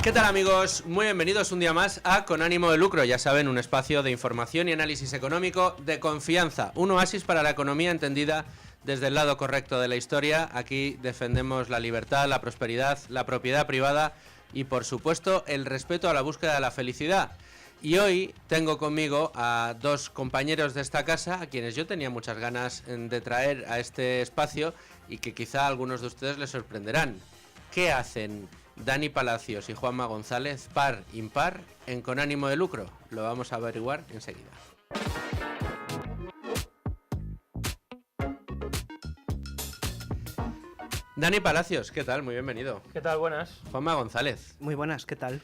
¿Qué tal, amigos? Muy bienvenidos un día más a Con Ánimo de Lucro. Ya saben, un espacio de información y análisis económico de confianza. Un oasis para la economía entendida desde el lado correcto de la historia. Aquí defendemos la libertad, la prosperidad, la propiedad privada y, por supuesto, el respeto a la búsqueda de la felicidad. Y hoy tengo conmigo a dos compañeros de esta casa a quienes yo tenía muchas ganas de traer a este espacio y que quizá a algunos de ustedes les sorprenderán. ¿Qué hacen Dani Palacios y Juanma González, par, impar, en Con Ánimo de Lucro? Lo vamos a averiguar enseguida. Dani Palacios, ¿qué tal? Muy bienvenido. ¿Qué tal? Buenas. Juanma González. Muy buenas, ¿qué tal?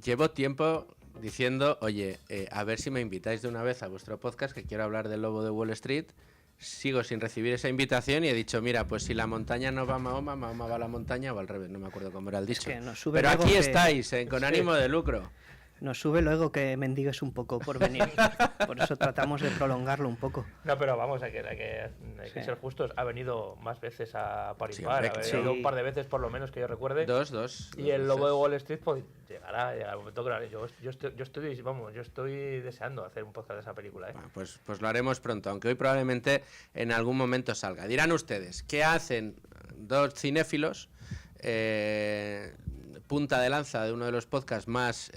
Llevo tiempo diciendo, oye, a ver si me invitáis de una vez a vuestro podcast, que quiero hablar del lobo de Wall Street. Sigo sin recibir esa invitación y he dicho, mira, pues si la montaña no va a Mahoma, Mahoma va a la montaña, o al revés, no me acuerdo cómo era el dicho. Es que nos sube. Pero aquí estáis, con ánimo de lucro. Nos sube luego que mendigues un poco por venir. Por eso tratamos de prolongarlo un poco. No, pero vamos, hay que ser justos. Ha venido más veces a par y par. Ha sí. venido un par de veces por lo menos que yo recuerde. Dos. Y el lobo de Wall Street pues, llegará el momento que yo estoy deseando hacer un podcast de esa película. Bueno, pues lo haremos pronto, aunque hoy probablemente en algún momento salga. Dirán ustedes, ¿qué hacen dos cinéfilos? Punta de lanza de uno de los podcasts más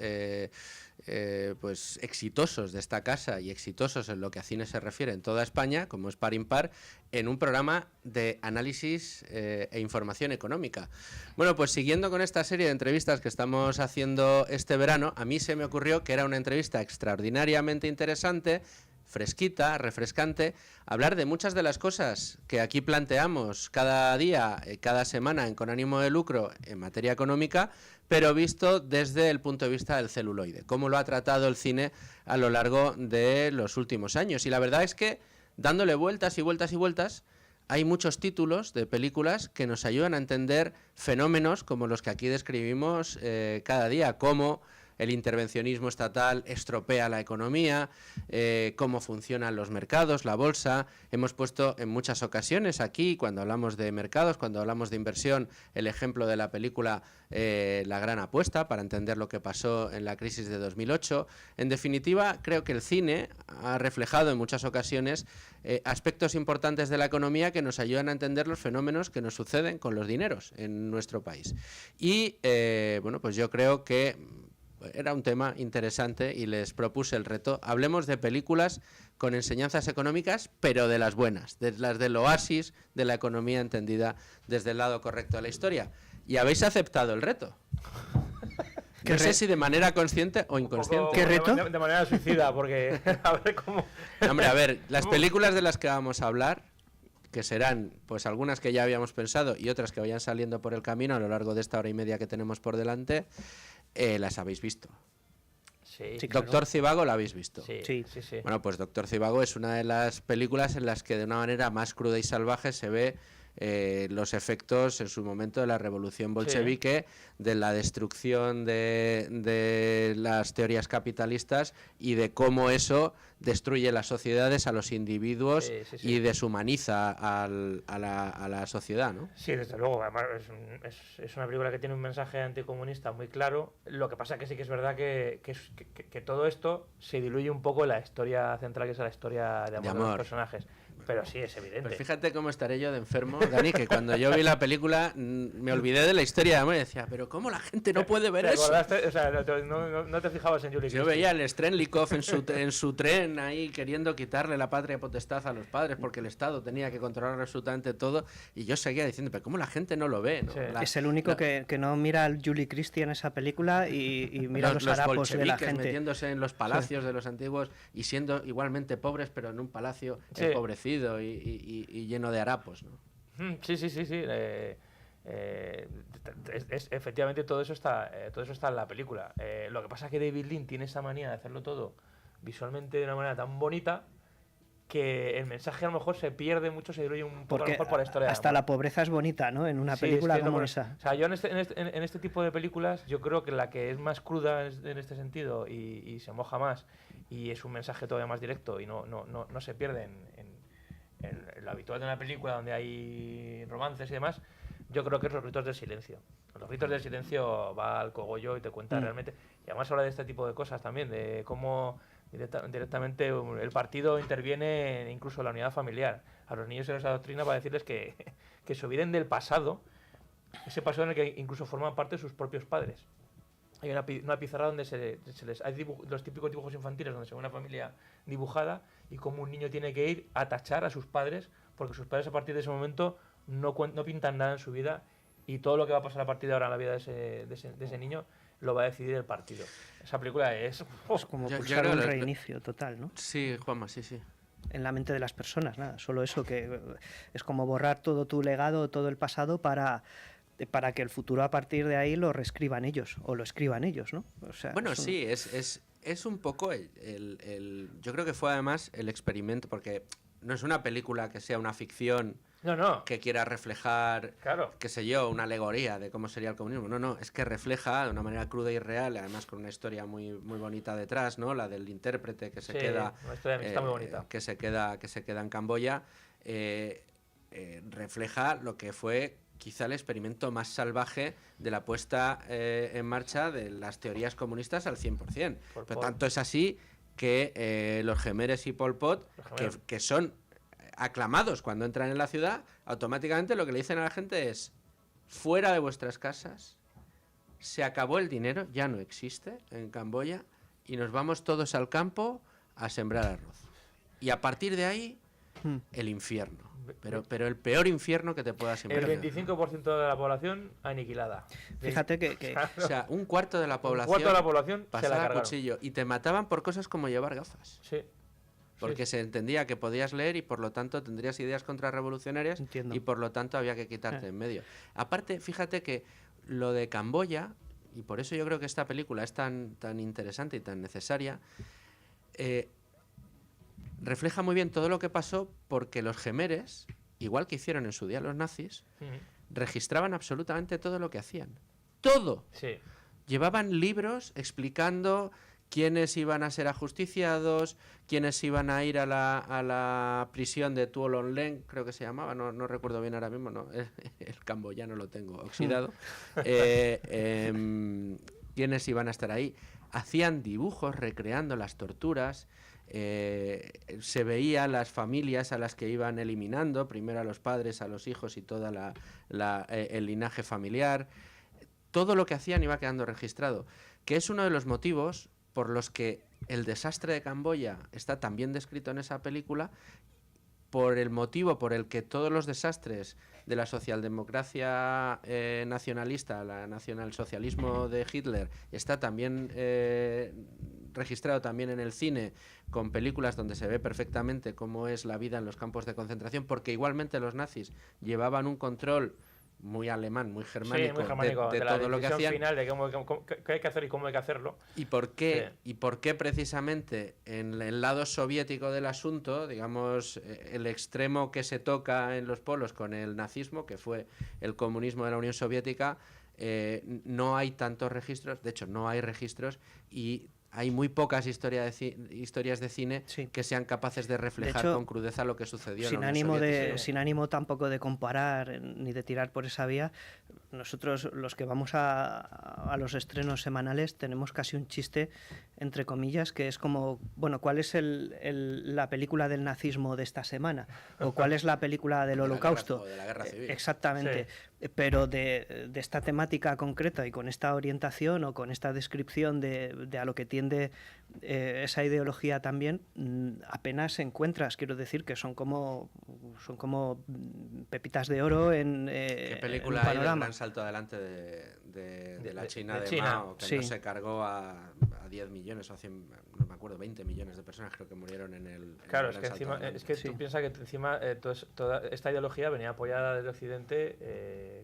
pues exitosos de esta casa y exitosos en lo que a cine se refiere en toda España, como es Par Impar, en un programa de análisis e información económica. Bueno, pues siguiendo con esta serie de entrevistas que estamos haciendo este verano, a mí se me ocurrió que era una entrevista extraordinariamente interesante, fresquita, refrescante, hablar de muchas de las cosas que aquí planteamos cada día, cada semana en Con Ánimo de Lucro en materia económica, pero visto desde el punto de vista del celuloide, cómo lo ha tratado el cine a lo largo de los últimos años. Y la verdad es que, dándole vueltas y vueltas y vueltas, hay muchos títulos de películas que nos ayudan a entender fenómenos como los que aquí describimos cada día, como el intervencionismo estatal estropea la economía, cómo funcionan los mercados, la bolsa. Hemos puesto en muchas ocasiones aquí, cuando hablamos de mercados, cuando hablamos de inversión, el ejemplo de la película La Gran Apuesta, para entender lo que pasó en la crisis de 2008. En definitiva, creo que el cine ha reflejado en muchas ocasiones aspectos importantes de la economía que nos ayudan a entender los fenómenos que nos suceden con los dineros en nuestro país. Y, bueno, pues yo creo que era un tema interesante y les propuse el reto. Hablemos de películas con enseñanzas económicas, pero de las buenas, de las del oasis de la economía entendida desde el lado correcto de la historia. Y habéis aceptado el reto. No sé si de manera consciente o inconsciente. ¿Qué reto? De manera suicida, porque a ver cómo... Hombre, a ver, las películas de las que vamos a hablar, que serán pues algunas que ya habíamos pensado y otras que vayan saliendo por el camino a lo largo de esta hora y media que tenemos por delante, las habéis visto. Sí, Doctor claro. Zivago la habéis visto. Sí. Bueno, pues Doctor Zivago es una de las películas en las que de una manera más cruda y salvaje se ve los efectos en su momento de la revolución bolchevique, de la destrucción de las teorías capitalistas y de cómo eso destruye las sociedades, a los individuos y deshumaniza a la sociedad, ¿no? Sí, desde luego. Además, es una película que tiene un mensaje anticomunista muy claro. Lo que pasa que sí que es verdad que todo esto se diluye un poco en la historia central, que es la historia de amor de los personajes. Pero sí, es evidente. Pues fíjate cómo estaré yo de enfermo, Dani, que cuando yo vi la película me olvidé de la historia de amor y decía, pero ¿cómo la gente no puede ver eso? O sea, no te fijabas en Julie Christie. Yo veía el Strenlikov en su tren ahí queriendo quitarle la patria potestad a los padres porque el Estado tenía que controlar absolutamente todo y yo seguía diciendo, pero ¿cómo la gente no lo ve? ¿no? Sí. Es el único que no mira al Julie Christie en esa película y mira los harapos de la gente. Metiéndose en los palacios de los antiguos y siendo igualmente pobres, pero en un palacio empobrecido y lleno de harapos, ¿no? Sí. Efectivamente todo eso está en la película. Lo que pasa es que David Lean tiene esa manía de hacerlo todo visualmente de una manera tan bonita que el mensaje a lo mejor se pierde mucho, se diluye un poco a lo mejor por la historia. Hasta la pobreza es bonita, ¿no? En una película como esa. O sea, yo en este tipo de películas, yo creo que la que es más cruda en este sentido y se moja más y es un mensaje todavía más directo y no se pierde en lo habitual de una película donde hay romances y demás, yo creo que es Los Ritos del Silencio. Los ritos del silencio va al cogollo y te cuenta realmente. Y además habla de este tipo de cosas también, de cómo directamente el partido interviene incluso en la unidad familiar. A los niños se les adoctrina para decirles que se olviden del pasado, ese pasado en el que incluso forman parte sus propios padres. Hay una pizarra donde se les hay los típicos dibujos infantiles donde se ve una familia dibujada y cómo un niño tiene que ir a tachar a sus padres porque sus padres a partir de ese momento no pintan nada en su vida y todo lo que va a pasar a partir de ahora en la vida de ese niño lo va a decidir el partido. Esa película es como pulsar un reinicio total, ¿no? Sí, Juanma, sí. En la mente de las personas, nada, solo eso, que es como borrar todo tu legado, todo el pasado para que el futuro a partir de ahí lo reescriban ellos o lo escriban ellos, ¿no? O sea, bueno, sí, es un poco yo creo que fue además el experimento, porque no es una película que sea una ficción que quiera reflejar, qué sé yo, una alegoría de cómo sería el comunismo. No, es que refleja de una manera cruda y real, además con una historia muy, muy bonita detrás, ¿no? La del intérprete que se queda, una historia de amistad muy bonita. que se queda en Camboya, refleja lo que fue quizá el experimento más salvaje de la puesta en marcha de las teorías comunistas al 100%. Pero tanto es así que los Gemeres y Pol Pot, que son aclamados cuando entran en la ciudad, automáticamente lo que le dicen a la gente es: fuera de vuestras casas, se acabó el dinero, ya no existe en Camboya, y nos vamos todos al campo a sembrar arroz. Y a partir de ahí, el infierno. Pero el peor infierno que te puedas imaginar. El 25% de la población aniquilada. Fíjate que o sea, un cuarto de la población pasaba a cuchillo. Y te mataban por cosas como llevar gafas. Sí. Porque se entendía que podías leer y por lo tanto tendrías ideas contrarrevolucionarias. Entiendo. Y por lo tanto había que quitarte en medio. Aparte, fíjate que lo de Camboya, y por eso yo creo que esta película es tan interesante y tan necesaria, refleja muy bien todo lo que pasó, porque los Gemeres, igual que hicieron en su día los nazis, registraban absolutamente todo lo que hacían. ¡Todo! Sí. Llevaban libros explicando quiénes iban a ser ajusticiados, quiénes iban a ir a la prisión de Tuol Onlen, creo que se llamaba, no recuerdo bien ahora mismo, no, el camboyano lo tengo oxidado. Quiénes iban a estar ahí. Hacían dibujos recreando las torturas. Se veía las familias a las que iban eliminando, primero a los padres, a los hijos y todo el linaje familiar. Todo lo que hacían iba quedando registrado, que es uno de los motivos por los que el desastre de Camboya está tan bien descrito en esa película, por el motivo por el que todos los desastres de la socialdemocracia nacionalista, el nacionalsocialismo de Hitler, está también registrado también en el cine, con películas donde se ve perfectamente cómo es la vida en los campos de concentración, porque igualmente los nazis llevaban un control muy alemán, muy germánico, de todo lo que hacían. Final de qué hay que hacer y cómo hay que hacerlo. ¿Y por qué precisamente en el lado soviético del asunto, digamos, el extremo que se toca en los polos con el nazismo, que fue el comunismo de la Unión Soviética, no hay tantos registros, de hecho no hay registros, y hay muy pocas historias de cine que sean capaces de reflejar de hecho, con crudeza lo que sucedió sin en la ánimo Unión Soviética. Sin ánimo tampoco de comparar ni de tirar por esa vía, nosotros los que vamos a los estrenos semanales tenemos casi un chiste, entre comillas, que es como, bueno, ¿cuál es la película del nazismo de esta semana? ¿O cuál es la película del Holocausto? De la guerra civil. Exactamente. Sí. Pero de esta temática concreta y con esta orientación o con esta descripción de a lo que tiende esa ideología también, apenas encuentras. Quiero decir que son como pepitas de oro en ¿Qué película en un hay del panorama? gran salto adelante de la China de Mao, que no se cargó a 10 millones o a 100, no me acuerdo, 20 millones de personas creo que murieron en el Claro, en el es que encima tú piensas que encima toda esta ideología venía apoyada desde Occidente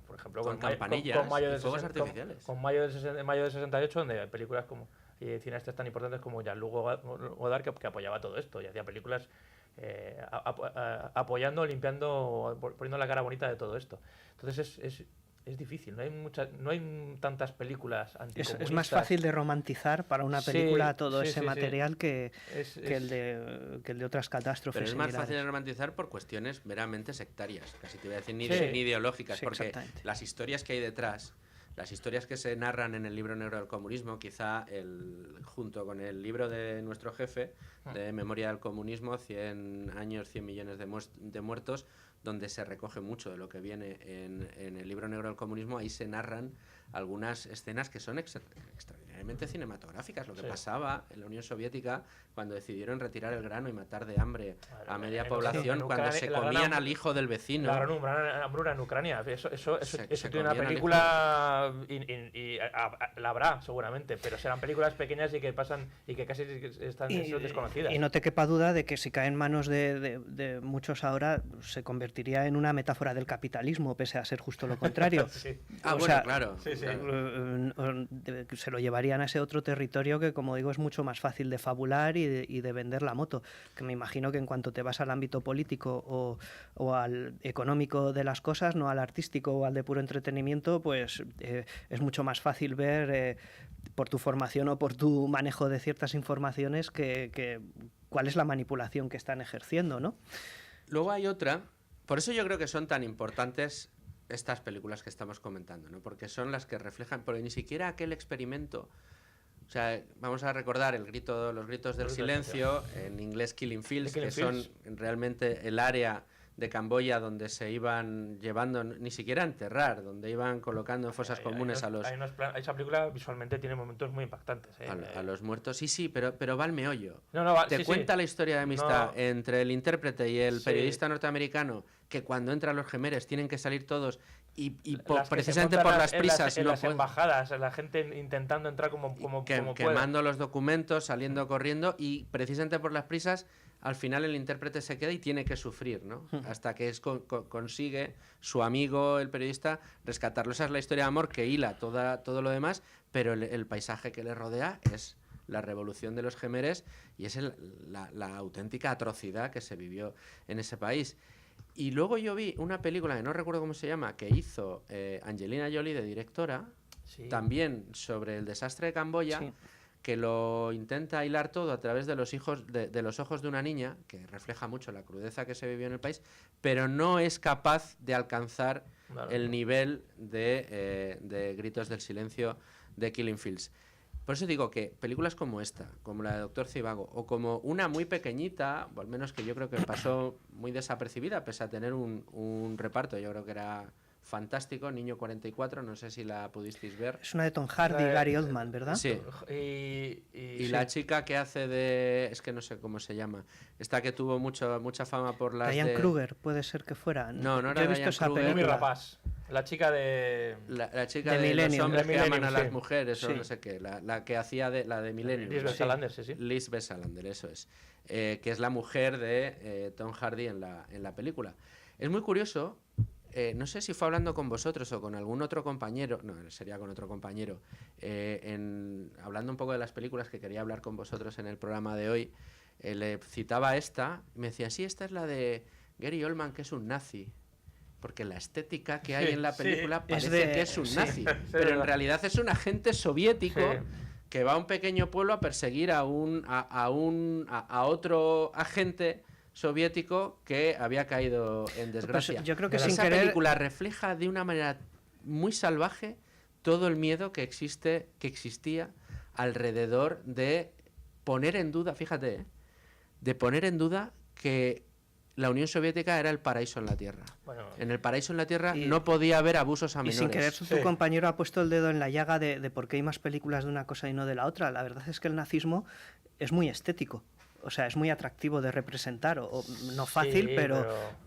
por ejemplo, con campanillas con mayo y fuegos artificiales. Con mayo del 68, donde hay películas como y cineastas tan importantes como Jean-Luc Godard que apoyaba todo esto y hacía películas apoyando, limpiando, poniendo la cara bonita de todo esto. Entonces es difícil, no hay tantas películas anticomunistas. Es más fácil de romantizar para una película todo ese material que el de otras catástrofes. Pero es más similares. fácil de romantizar por cuestiones meramente sectarias, casi te voy a decir ni ideológicas, porque las historias que hay detrás, las historias que se narran en el libro negro del comunismo, quizá junto con el libro de nuestro jefe, de Memoria del Comunismo, 100 años, 100 millones de muertos, donde se recoge mucho de lo que viene en el libro negro del comunismo, ahí se narran algunas escenas que son extraordinariamente cinematográficas. Lo que pasaba en la Unión Soviética cuando decidieron retirar el grano y matar de hambre a media población, cuando se comían al hijo del vecino. La gran hambruna en Ucrania. Eso tiene una película y la habrá seguramente, pero serán películas pequeñas y que pasan y que casi están desconocidas. Y no te quepa duda de que si cae en manos de muchos ahora se convertiría en una metáfora del capitalismo, pese a ser justo lo contrario. Claro. Sí. Se lo llevarían a ese otro territorio que, como digo, es mucho más fácil de fabular y de vender la moto, que me imagino que en cuanto te vas al ámbito político o al económico de las cosas, no al artístico o al de puro entretenimiento, pues es mucho más fácil ver por tu formación o por tu manejo de ciertas informaciones que cuál es la manipulación que están ejerciendo, ¿no? Luego hay otra, por eso yo creo que son tan importantes estas películas que estamos comentando, ¿no? Porque son las que reflejan, porque ni siquiera aquel experimento, o sea, vamos a recordar los gritos del silencio, en inglés Killing Fields, son realmente el área de Camboya donde se iban llevando, ni siquiera a enterrar, donde iban colocando en fosas comunes a los... Esa película visualmente tiene momentos muy impactantes. A los muertos, sí, pero va al meollo. Te cuenta la historia de amistad entre el intérprete y el periodista norteamericano, que cuando entran los gemeres tienen que salir todos y precisamente por las prisas en las embajadas, la gente intentando entrar como quemando los documentos, saliendo corriendo, y precisamente por las prisas al final el intérprete se queda y tiene que sufrir, ¿no? Hasta que consigue su amigo, el periodista, rescatarlo. Esa es la historia de amor que hila todo lo demás, pero el paisaje que le rodea es la revolución de los gemeres y es la auténtica atrocidad que se vivió en ese país. Y luego yo vi una película que no recuerdo cómo se llama, que hizo Angelina Jolie de directora, también sobre el desastre de Camboya, que lo intenta hilar todo a través de los ojos de una niña, que refleja mucho la crudeza que se vivió en el país, pero no es capaz de alcanzar el nivel de Gritos del Silencio de Killing Fields. Por eso digo que películas como esta, como la de Doctor Zhivago, o como una muy pequeñita, o al menos que yo creo que pasó muy desapercibida, pese a tener un reparto, yo creo que era fantástico, Niño 44, no sé si la pudisteis ver. Es una de Tom Hardy y Gary Oldman, ¿verdad? Sí. Y la chica que hace es que no sé cómo se llama, esta que tuvo mucha fama por las Diane Kruger, puede ser que fuera. No era Yo he visto Diane esa Kruger. película. Rapaz. La chica de... La chica de de Millennium. los hombres de que aman Millennium, a las mujeres, o Sí. no sé qué, la que hacía la de Millennium. Lisbeth Salander, sí. Lisbeth Salander, eso es. Que es la mujer de Tom Hardy en la película. Es muy curioso, no sé si fue hablando con vosotros o con algún otro compañero, no, sería con otro compañero, hablando un poco de las películas que quería hablar con vosotros en el programa de hoy, le citaba esta, y me decía, sí, esta es la de Gary Oldman, que es un nazi. Porque la estética que hay en la película parece que es un nazi, pero en realidad es un agente soviético que va a un pequeño pueblo a perseguir a otro agente soviético que había caído en desgracia. Pues yo creo que esa película refleja de una manera muy salvaje todo el miedo que existía alrededor de poner en duda, fíjate, de poner en duda que la Unión Soviética era el paraíso en la Tierra. Bueno, en el paraíso en la Tierra no podía haber abusos a menores. Y sin querer tu compañero ha puesto el dedo en la llaga de por qué hay más películas de una cosa y no de la otra. La verdad es que el nazismo es muy estético. O sea, es muy atractivo de representar, no fácil,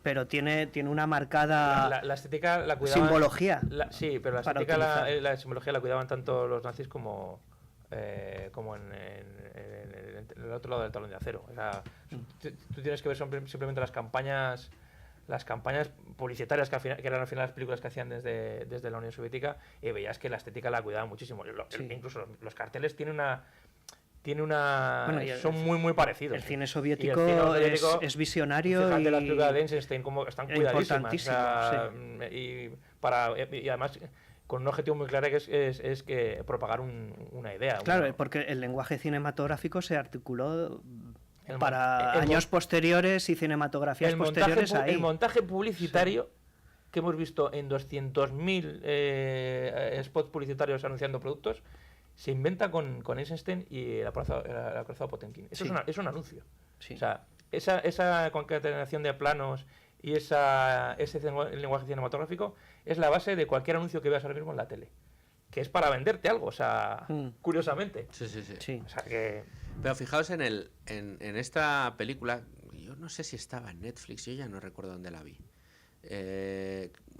pero tiene una marcada la estética la cuidaban, simbología. Pero la estética, la simbología la cuidaban tanto los nazis como en el otro lado del telón de acero. O sea, tú tienes que ver simplemente las campañas publicitarias que eran al final las películas que hacían desde la Unión Soviética, y veías que la estética la cuidaban muchísimo. Incluso los carteles son muy parecidos. El cine soviético es visionario. Fíjate, las películas de Eisenstein como están cuidadísimas. Y y además con un objetivo muy claro que es que propagar una idea. Claro, porque el lenguaje cinematográfico se articuló para el años posteriores y cinematografías posteriores ahí. El montaje publicitario que hemos visto en 200.000 spots publicitarios anunciando productos se inventa con Eisenstein y el acorazado Potemkin. Eso es un anuncio. Sí. O sea, esa concatenación de planos y ese lenguaje cinematográfico es la base de cualquier anuncio que veas ahora mismo en la tele. Que es para venderte algo, o sea, curiosamente. Sí. O sea que... Pero fijaos en esta película, yo no sé si estaba en Netflix, yo ya no recuerdo dónde la vi.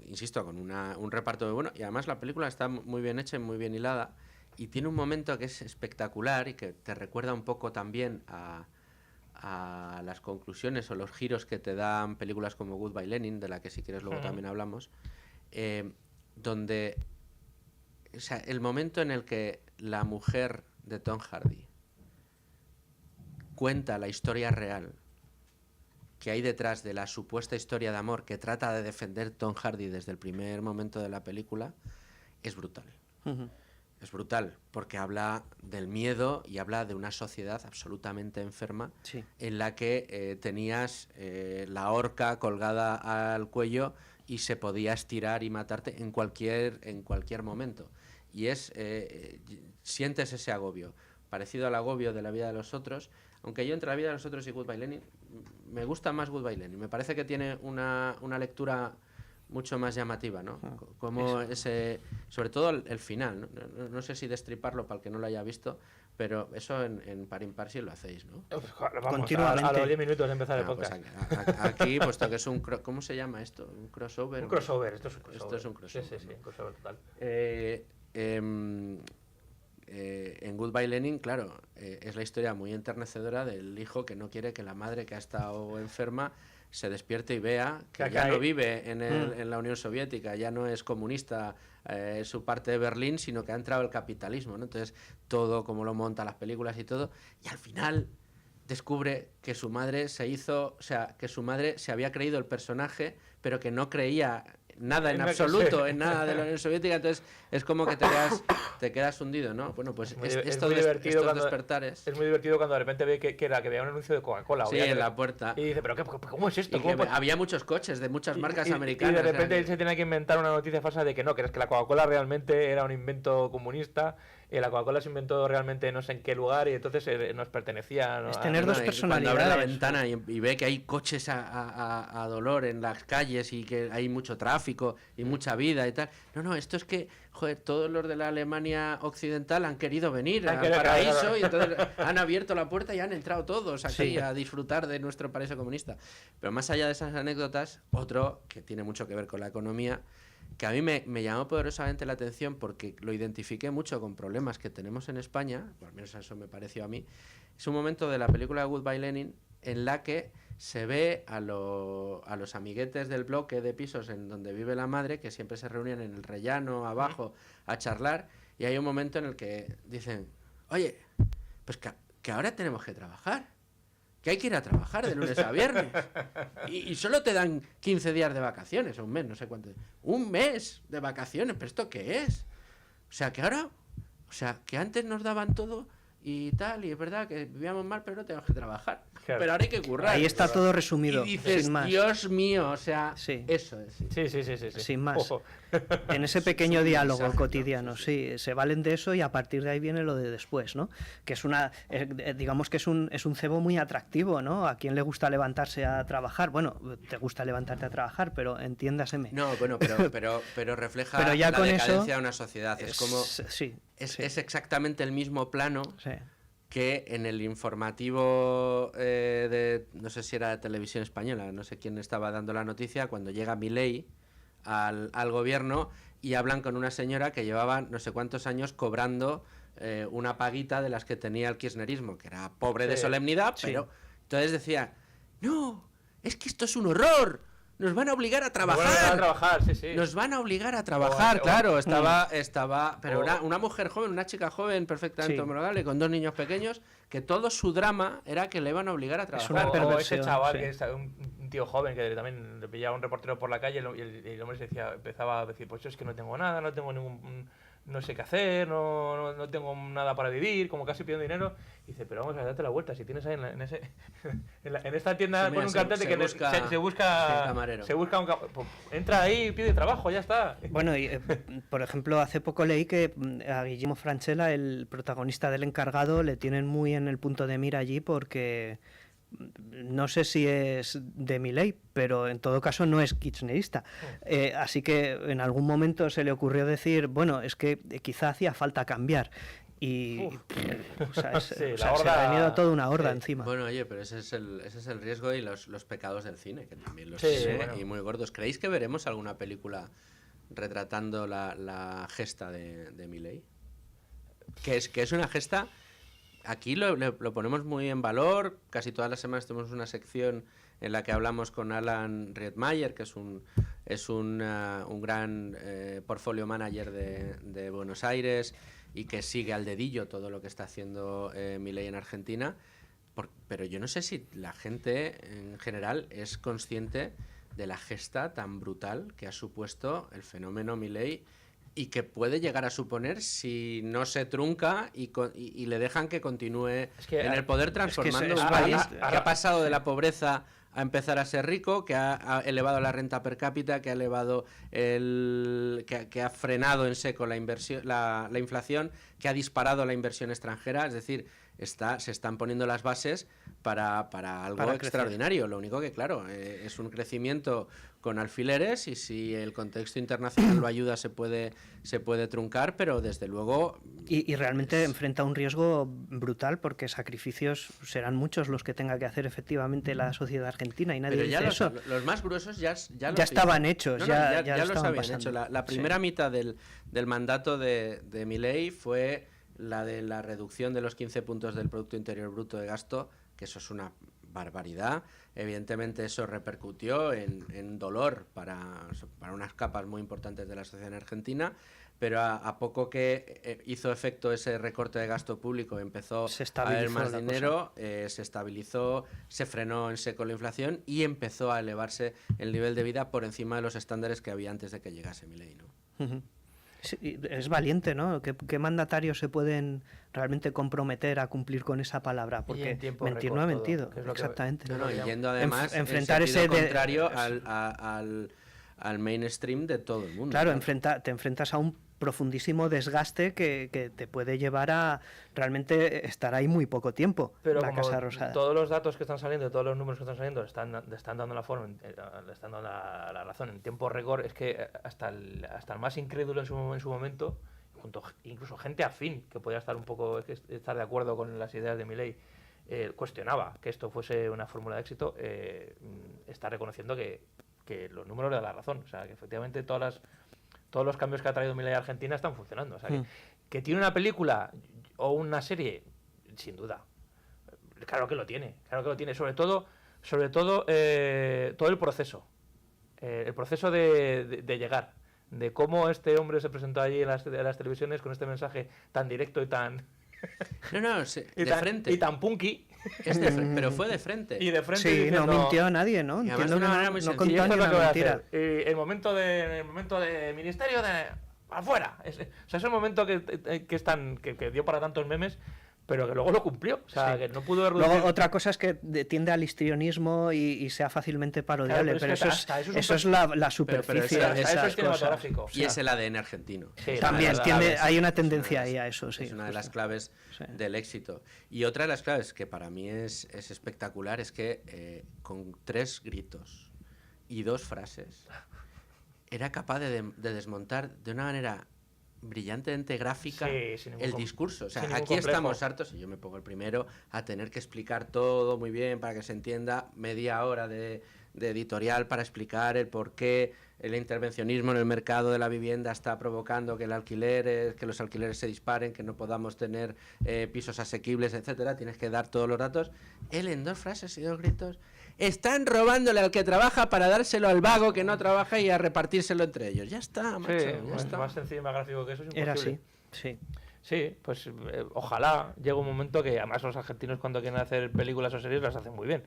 Insisto, con un reparto muy bueno, y además la película está muy bien hecha y muy bien hilada, y tiene un momento que es espectacular y que te recuerda un poco también a las conclusiones o los giros que te dan películas como Goodbye Lenin, de la que si quieres luego también hablamos, donde, o sea, el momento en el que la mujer de Tom Hardy cuenta la historia real que hay detrás de la supuesta historia de amor que trata de defender Tom Hardy desde el primer momento de la película, es brutal. Es brutal, porque habla del miedo y habla de una sociedad absolutamente enferma en la que tenías la horca colgada al cuello y se podía estirar y matarte en cualquier momento. Y sientes ese agobio, parecido al agobio de la vida de los otros, aunque yo entre la vida de los otros y Goodbye Lenin, me gusta más Goodbye Lenin. Me parece que tiene una lectura mucho más llamativa, ¿no? Como sobre todo el final, ¿no? No sé si destriparlo para el que no lo haya visto, pero eso en Par Impar sí lo hacéis, ¿no? Vamos, continuamente. a los 10 minutos de empezar el Pues podcast. aquí, puesto que es ¿cómo se llama esto? ¿Un crossover? Un crossover, esto es un crossover. Esto es un crossover. Sí, ¿no? un crossover total. En Goodbye Lenin, claro, es la historia muy enternecedora del hijo que no quiere que la madre, que ha estado enferma, se despierte y vea que ya no vive en la Unión Soviética, ya no es comunista su parte de Berlín, sino que ha entrado el capitalismo, ¿no? Entonces, todo como lo monta las películas y todo, y al final descubre que su madre que su madre se había creído el personaje, pero que no creía nada en absoluto en nada de la Unión Soviética, entonces es como que te quedas hundido, ¿no? Bueno, pues estos despertares. Es muy divertido cuando de repente ve que vea un anuncio de Coca-Cola. Sí, en la puerta. Y dice, pero ¿cómo es esto? Había muchos coches de muchas marcas americanas. Y de repente él se tiene que inventar una noticia falsa de que es que la Coca-Cola realmente era un invento comunista. La Coca-Cola se inventó realmente no sé en qué lugar y entonces nos pertenecía. Es tener dos personalidades. Cuando abre la ventana y ve que hay coches a dolor en las calles y que hay mucho tráfico y mucha vida y tal. No, esto es que, joder, todos los de la Alemania occidental han querido venir al paraíso y entonces han abierto la puerta y han entrado todos aquí a disfrutar de nuestro paraíso comunista. Pero más allá de esas anécdotas, otro que tiene mucho que ver con la economía, que a mí me llamó poderosamente la atención porque lo identifiqué mucho con problemas que tenemos en España, por lo menos eso me pareció a mí, es un momento de la película Goodbye Lenin en la que se ve a los amiguetes del bloque de pisos en donde vive la madre, que siempre se reunían en el rellano abajo a charlar, y hay un momento en el que dicen, oye, pues que ahora tenemos que trabajar, que hay que ir a trabajar de lunes a viernes. Y solo te dan 15 días de vacaciones, o un mes, no sé cuánto. Un mes de vacaciones, ¿pero esto qué es? O sea, que ahora, que antes nos daban todo y tal, y es verdad que vivíamos mal, pero no tenemos que trabajar. Claro. Pero ahora hay que currar. Ahí está todo resumido. Y dices, sin más. Dios mío, o sea, eso es. Sí. Sin más. En ese pequeño diálogo cotidiano, ¿no? Sí, se valen de eso y a partir de ahí viene lo de después, ¿no? Que es digamos que es un cebo muy atractivo, ¿no? A quien le gusta levantarse a trabajar. Bueno, te gusta levantarte a trabajar, pero entiéndaseme. No, bueno, pero refleja pero ya la con decadencia eso, de una sociedad. Es como es exactamente el mismo plano. Sí. Que en el informativo no sé si era de Televisión Española, no sé quién estaba dando la noticia, cuando llega Milei al gobierno y hablan con una señora que llevaba no sé cuántos años cobrando una paguita de las que tenía el kirchnerismo, que era pobre de solemnidad, pero entonces decía, no, es que esto es un horror, nos van a obligar a Nos van a trabajar. trabajar, sí, sí. Nos van a obligar a trabajar, O- claro, estaba, pero o- una mujer joven, una chica joven perfectamente Sí. homologable, con 2 niños pequeños, que todo su drama era que le iban a obligar a Es trabajar. una O ese perversión, chaval sí. que es un tío joven que también le pillaba un reportero por la calle y el hombre empezaba a decir, pues yo es que no tengo nada, no tengo no sé qué hacer, no tengo nada para vivir, como casi pidiendo dinero. Y dice, pero vamos a darte la vuelta, si tienes ahí en esta tienda Sí, con mira, un se- cartel de se que busca- se sí, busca camarero. pues, entra ahí y pide trabajo, ya está. Bueno, y por ejemplo, hace poco leí que a Guillermo Francella, el protagonista del Encargado, le tienen muy en el punto de mira allí porque no sé si es de Milei, pero en todo caso no es kirchnerista. Así que en algún momento se le ocurrió decir, bueno, es que quizá hacía falta cambiar. Y o sea, Sí, o la sea, se le horda- ha venido toda una horda sí. encima. Bueno, oye, pero ese es el riesgo y los pecados del cine, que también los Sí, tiene, bueno. y muy gordos. ¿Creéis que veremos alguna película retratando la gesta de Milei? Que es una gesta. Aquí lo ponemos muy en valor. Casi todas las semanas tenemos una sección en la que hablamos con Alan Riedmayer, que es un gran portfolio manager de Buenos Aires y que sigue al dedillo todo lo que está haciendo Milei en Argentina. Pero yo no sé si la gente en general es consciente de la gesta tan brutal que ha supuesto el fenómeno Milei y que puede llegar a suponer si no se trunca y le dejan que continúe Es que en el poder transformando es un valiente. país que ha pasado de la pobreza a empezar a ser rico, que ha elevado la renta per cápita, que ha elevado que ha frenado en seco la inversión, la inflación, que ha disparado la inversión extranjera, es decir, se están poniendo las bases para algo Para crecer. extraordinario. Lo único que, claro, es un crecimiento con alfileres y si el contexto internacional lo ayuda se puede truncar, pero desde luego... Y realmente enfrenta un riesgo brutal porque sacrificios serán muchos los que tenga que hacer efectivamente la sociedad argentina y nadie Pero ya dice eso. los más gruesos ya Ya los estaban hizo. hechos, No, ya los estaban habían pasando. hecho. La primera Sí. mitad del mandato de Milei fue la de la reducción de los 15 puntos del Producto Interior Bruto de gasto, que eso es una barbaridad. Evidentemente eso repercutió en dolor para unas capas muy importantes de la sociedad en Argentina, pero a poco que hizo efecto ese recorte de gasto público, empezó Se a estabilizó haber más la dinero, se estabilizó, se frenó en seco la inflación y empezó a elevarse el nivel de vida por encima de los estándares que había antes de que llegase Milei, ¿no? Ujú. Sí, y es valiente, ¿no? ¿Qué mandatarios se pueden realmente comprometer a cumplir con esa palabra? Porque en tiempo mentir récord no ha todo, mentido, que es lo que- exactamente. No, y Enf- yendo además enfrentar en sentido ese contrario al mainstream de todo el mundo. Claro, ¿no? te enfrentas a un profundísimo desgaste que te puede llevar a realmente estar ahí muy poco tiempo, Pero la como Casa Rosada. todos los datos que están saliendo, todos los números que están saliendo, le están dando la forma, le están dando la razón en tiempo récord, es que hasta el más incrédulo en su momento, incluso gente afín, que podía estar un poco, estar de acuerdo con las ideas de Milei, cuestionaba que esto fuese una fórmula de éxito, está reconociendo que los números le dan la razón. O sea, que efectivamente todos los cambios que ha traído Milei a Argentina están funcionando. O sea, que tiene una película o una serie, sin duda. Claro que lo tiene, sobre todo todo el proceso. El proceso de llegar, de cómo este hombre se presentó allí en las televisiones con este mensaje tan directo y tan frente. y tan punky, Pero fue de frente. y de frente Sí, diciendo, no mintió a nadie, ¿no? Y además Entiendo de una que manera no, muy no sencilla. y contó esto ni es lo que una voy a mentira. hacer. El momento de ministerio de afuera. O sea, es el momento que dio para tantos memes, pero que luego lo cumplió. O sea, Sí. que no pudo reducir. Luego, otra cosa es que tiende al histrionismo y sea fácilmente parodiable, Claro, pero pero es que hasta eso es la superficie eso- de eso es esas cosas. cinematográfico. Y es el ADN argentino. Sí, También la tiende, verdad, hay una Es tendencia de ahí las- a eso, sí. Es una de las justo. claves Sí. del éxito. Y otra de las claves que para mí es espectacular es que con 3 gritos y 2 frases era capaz de desmontar de una manera brillantemente gráfica Sí, sin ningún el com- discurso. O sea, sin ningún aquí complejo. estamos hartos, y yo me pongo el primero, a tener que explicar todo muy bien para que se entienda, media hora de editorial para explicar el por qué el intervencionismo en el mercado de la vivienda está provocando que los alquileres se disparen, que no podamos tener pisos asequibles, etcétera. Tienes que dar todos los datos. Él en 2 frases y 2 gritos están robándole al que trabaja para dárselo al vago que no trabaja y a repartírselo entre ellos. Ya está, macho, Sí, ya está. más sencillo y más gráfico que eso es imposible. Era así, sí. Sí, pues ojalá llegue un momento que además los argentinos cuando quieren hacer películas o series las hacen muy bien.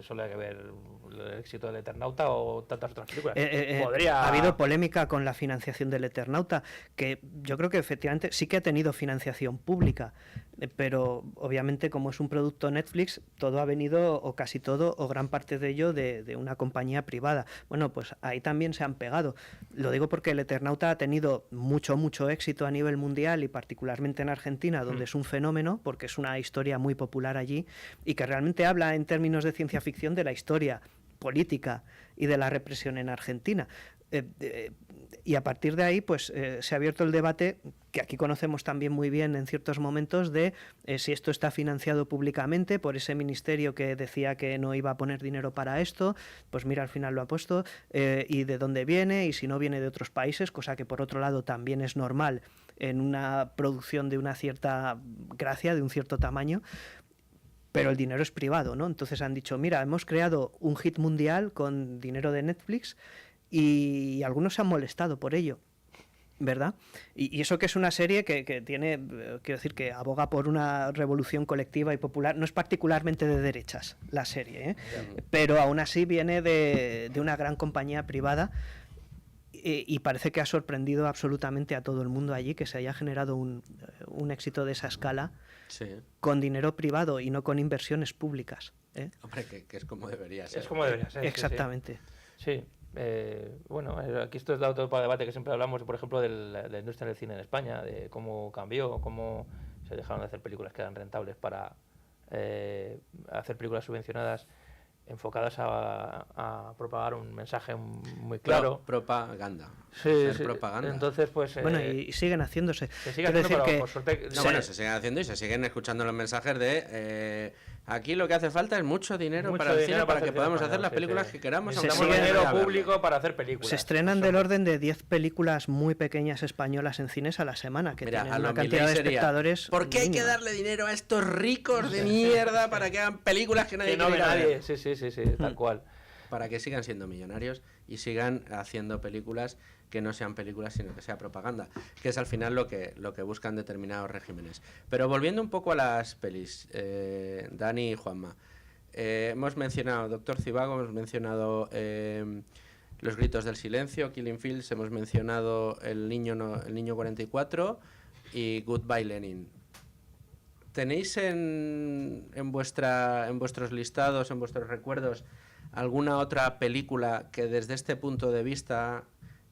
Solo hay que ver el éxito del Eternauta o tantas otras películas. Ha habido polémica con la financiación del Eternauta, que yo creo que efectivamente sí que ha tenido financiación pública, pero obviamente como es un producto Netflix, todo ha venido, o casi todo, o gran parte de ello, de una compañía privada. Bueno, pues ahí también se han pegado. Lo digo porque el Eternauta ha tenido mucho éxito a nivel mundial y particularmente en Argentina, donde es un fenómeno, porque es una historia muy popular allí y que realmente habla en términos de ciencia ficción de la historia política y de la represión en Argentina. Y a partir de ahí pues se ha abierto el debate que aquí conocemos también muy bien en ciertos momentos de si esto está financiado públicamente por ese ministerio que decía que no iba a poner dinero para esto, pues mira, al final lo ha puesto, y de dónde viene, y si no viene de otros países, cosa que por otro lado también es normal en una producción de una cierta gracia, de un cierto tamaño. Pero el dinero es privado, ¿no? Entonces han dicho, mira, hemos creado un hit mundial con dinero de Netflix y algunos se han molestado por ello, ¿verdad? Y eso que es una serie que tiene, quiero decir, que aboga por una revolución colectiva y popular. No es particularmente de derechas la serie, pero aún así viene de una gran compañía privada. Y parece que ha sorprendido absolutamente a todo el mundo allí que se haya generado un éxito de esa escala, sí, con dinero privado y no con inversiones públicas. Hombre, que es como debería ser. Es como debería ser. Exactamente. Sí. Bueno, aquí esto es otro debate que siempre hablamos, por ejemplo, de la industria del cine en España, de cómo cambió, cómo se dejaron de hacer películas que eran rentables para hacer películas subvencionadas enfocadas a propagar un mensaje muy claro. Propaganda. Sí, propaganda. Entonces, pues... bueno, y siguen haciéndose. Se siguen haciendo, pero por suerte... Bueno, se siguen haciendo y se siguen escuchando los mensajes de... aquí lo que hace falta es mucho dinero para el cine, para que podamos hacer las películas que queramos. Necesitamos dinero público para hacer películas. Se estrenan del orden de 10 películas muy pequeñas españolas en cines a la semana, que tienen una cantidad de espectadores. ¿Por qué hay que darle dinero a estos ricos de mierda para que hagan películas que nadie quiere ver? Sí, tal cual. Para que sigan siendo millonarios y sigan haciendo películas que no sean películas sino que sea propaganda, que es al final lo que buscan determinados regímenes. Pero volviendo un poco a las pelis, Dani y Juanma, hemos mencionado Doctor Zivago, hemos mencionado Los gritos del silencio, Killing Fields, hemos mencionado El niño 44 y Goodbye Lenin. ¿Tenéis en vuestros listados, en vuestros recuerdos, alguna otra película que desde este punto de vista,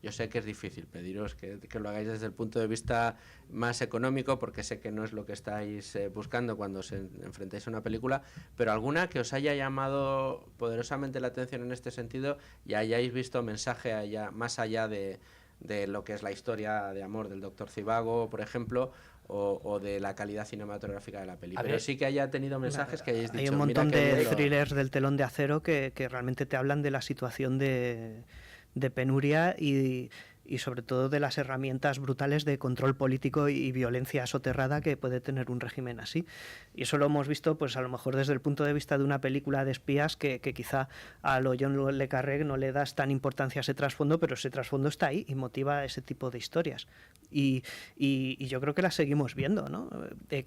yo sé que es difícil pediros que lo hagáis desde el punto de vista más económico, porque sé que no es lo que estáis buscando cuando os enfrentáis a una película, pero alguna que os haya llamado poderosamente la atención en este sentido y hayáis visto mensaje más allá de lo que es la historia de amor del Dr. Zivago, por ejemplo, o de la calidad cinematográfica de la película? Pero sí que haya tenido mensajes que hayáis dicho. Hay un montón de thrillers del telón de acero que realmente te hablan de la situación de penuria y sobre todo de las herramientas brutales de control político y violencia soterrada que puede tener un régimen así. Y eso lo hemos visto, pues a lo mejor desde el punto de vista de una película de espías que quizá a lo John le Carré no le das tan importancia a ese trasfondo, pero ese trasfondo está ahí y motiva ese tipo de historias. Y yo creo que las seguimos viendo, ¿no?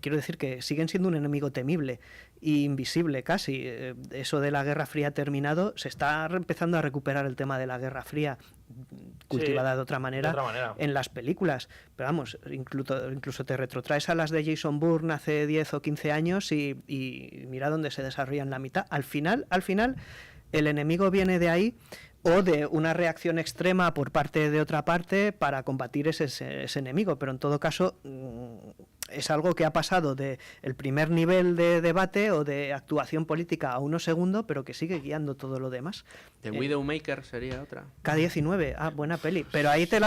Quiero decir que siguen siendo un enemigo temible e invisible casi. Eso de la Guerra Fría ha terminado, se está empezando a recuperar el tema de la Guerra Fría cultivada de otra manera en las películas, pero vamos, incluso te retrotraes a las de Jason Bourne hace 10 o 15 años y mira dónde se desarrollan la mitad. Al final el enemigo viene de ahí o de una reacción extrema por parte de otra parte para combatir ese enemigo, pero en todo caso es algo que ha pasado del primer nivel de debate o de actuación política a uno segundo, pero que sigue guiando todo lo demás. The Widowmaker sería otra. K-19, buena peli. Pero ahí te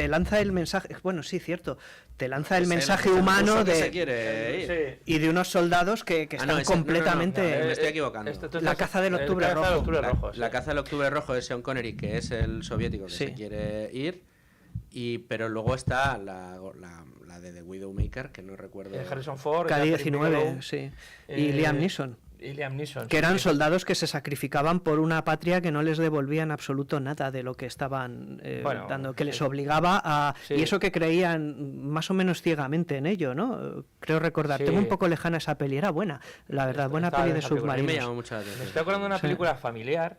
lanza el mensaje, bueno, sí, cierto, te lanza el mensaje humano de... Se quiere ir. Y de unos soldados que están completamente... No, me estoy equivocando. La caza del Octubre Rojo. La caza del Octubre Rojo de Sean Connery, que es el soviético que se quiere ir. Pero luego está la de The Widowmaker, que no recuerdo. Harrison Ford, K-19, sí. Y Liam Neeson. Y Liam Neeson. Que eran soldados que se sacrificaban por una patria que no les devolvía en absoluto nada de lo que estaban dando, que les obligaba a... Sí. Y eso que creían más o menos ciegamente en ello, ¿no? Creo recordar. Sí. Tengo un poco lejana esa peli, era buena, la verdad, buena Estaba peli bien de esa película. A mí me submarinos. llamó mucho la atención. Me estoy acordando de una Sí. película familiar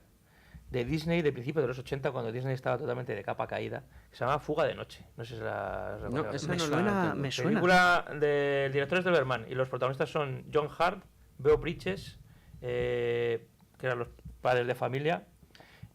de Disney de principios de los 80, cuando Disney estaba totalmente de capa caída, que se llama Fuga de Noche. No sé si la No, recordáis. esa Me no suena, la me tengo. suena. Película del director es de Berman y los protagonistas son John Hart, Beau Bridges, que eran los padres de familia,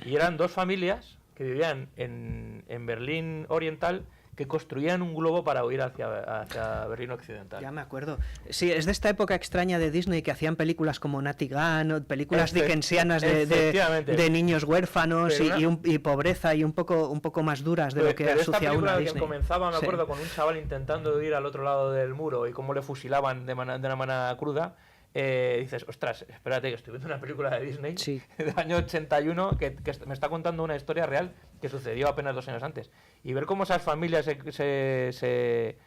y eran dos familias que vivían en Berlín Oriental, que construían un globo para huir hacia Berlín Occidental. Ya me acuerdo. Sí, es de esta época extraña de Disney que hacían películas como Natty Gunn, o películas dickensianas efectivamente. de niños huérfanos Pero y pobreza y un poco más duras de lo que pero asocia esta uno película a que Disney. comenzaba, me Sí. acuerdo, con un chaval intentando ir al otro lado del muro y cómo le fusilaban de una manera cruda. Dices, ostras, espérate, que estoy viendo una película de Disney Sí. del año 81 que me está contando una historia real que sucedió apenas 2 años antes. Y ver cómo esas familias se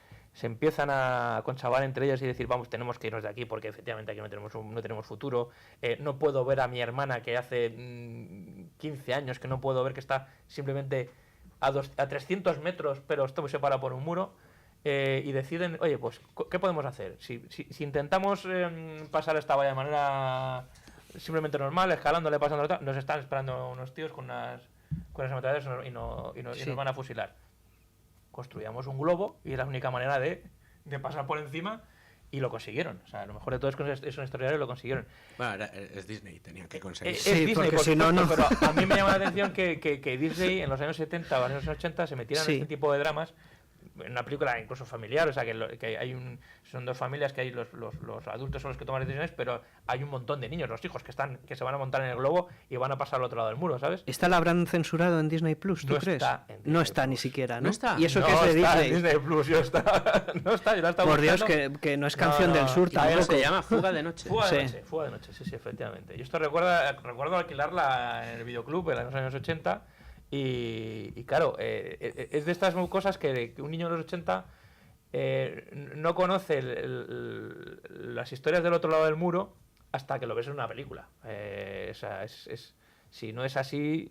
empiezan a conchavar entre ellas y decir, vamos, tenemos que irnos de aquí porque efectivamente aquí no tenemos futuro. No puedo ver a mi hermana que hace 15 años que no puedo ver, que está simplemente a 300 metros, pero está muy separada por un muro. Y deciden, oye, pues, ¿qué podemos hacer? Si intentamos pasar esta valla de manera simplemente normal, escalándole, pasando nos están esperando unos tíos con unas ametralladoras y nos van a fusilar. Construíamos un globo y era la única manera de pasar por encima, y lo consiguieron. O sea, lo mejor de todo es que es una historia real y lo consiguieron. Bueno, es Disney, tenían que conseguir. Es Sí, Disney, porque por si no, supuesto, no. pero a mí me llama la atención que Disney en los años 70 o años 80 se metieran Sí. en este tipo de dramas, en una película incluso familiar, o sea, que hay son dos familias, que hay los adultos son los que toman decisiones, pero hay un montón de niños, los hijos, que se van a montar en el globo y van a pasar al otro lado del muro, ¿sabes? ¿Esta la habrán censurado en Disney Plus, tú No crees? está en Disney No está Plus. ni siquiera, ¿no? ¿No está? Y eso no que es de está Disney. en Disney Plus, yo no está, yo la estaba Por Dios, buscando. que no es Canción No, del Sur ¿Y cómo tampoco. se llama? Fuga de noche. Fuga de Sí. noche, Fuga de noche, sí, efectivamente. Y esto recuerdo alquilarla en el videoclub en los años 80 y claro, es de estas cosas que un niño de los 80 no conoce las historias del otro lado del muro hasta que lo ves en una película. O sea, si no es así,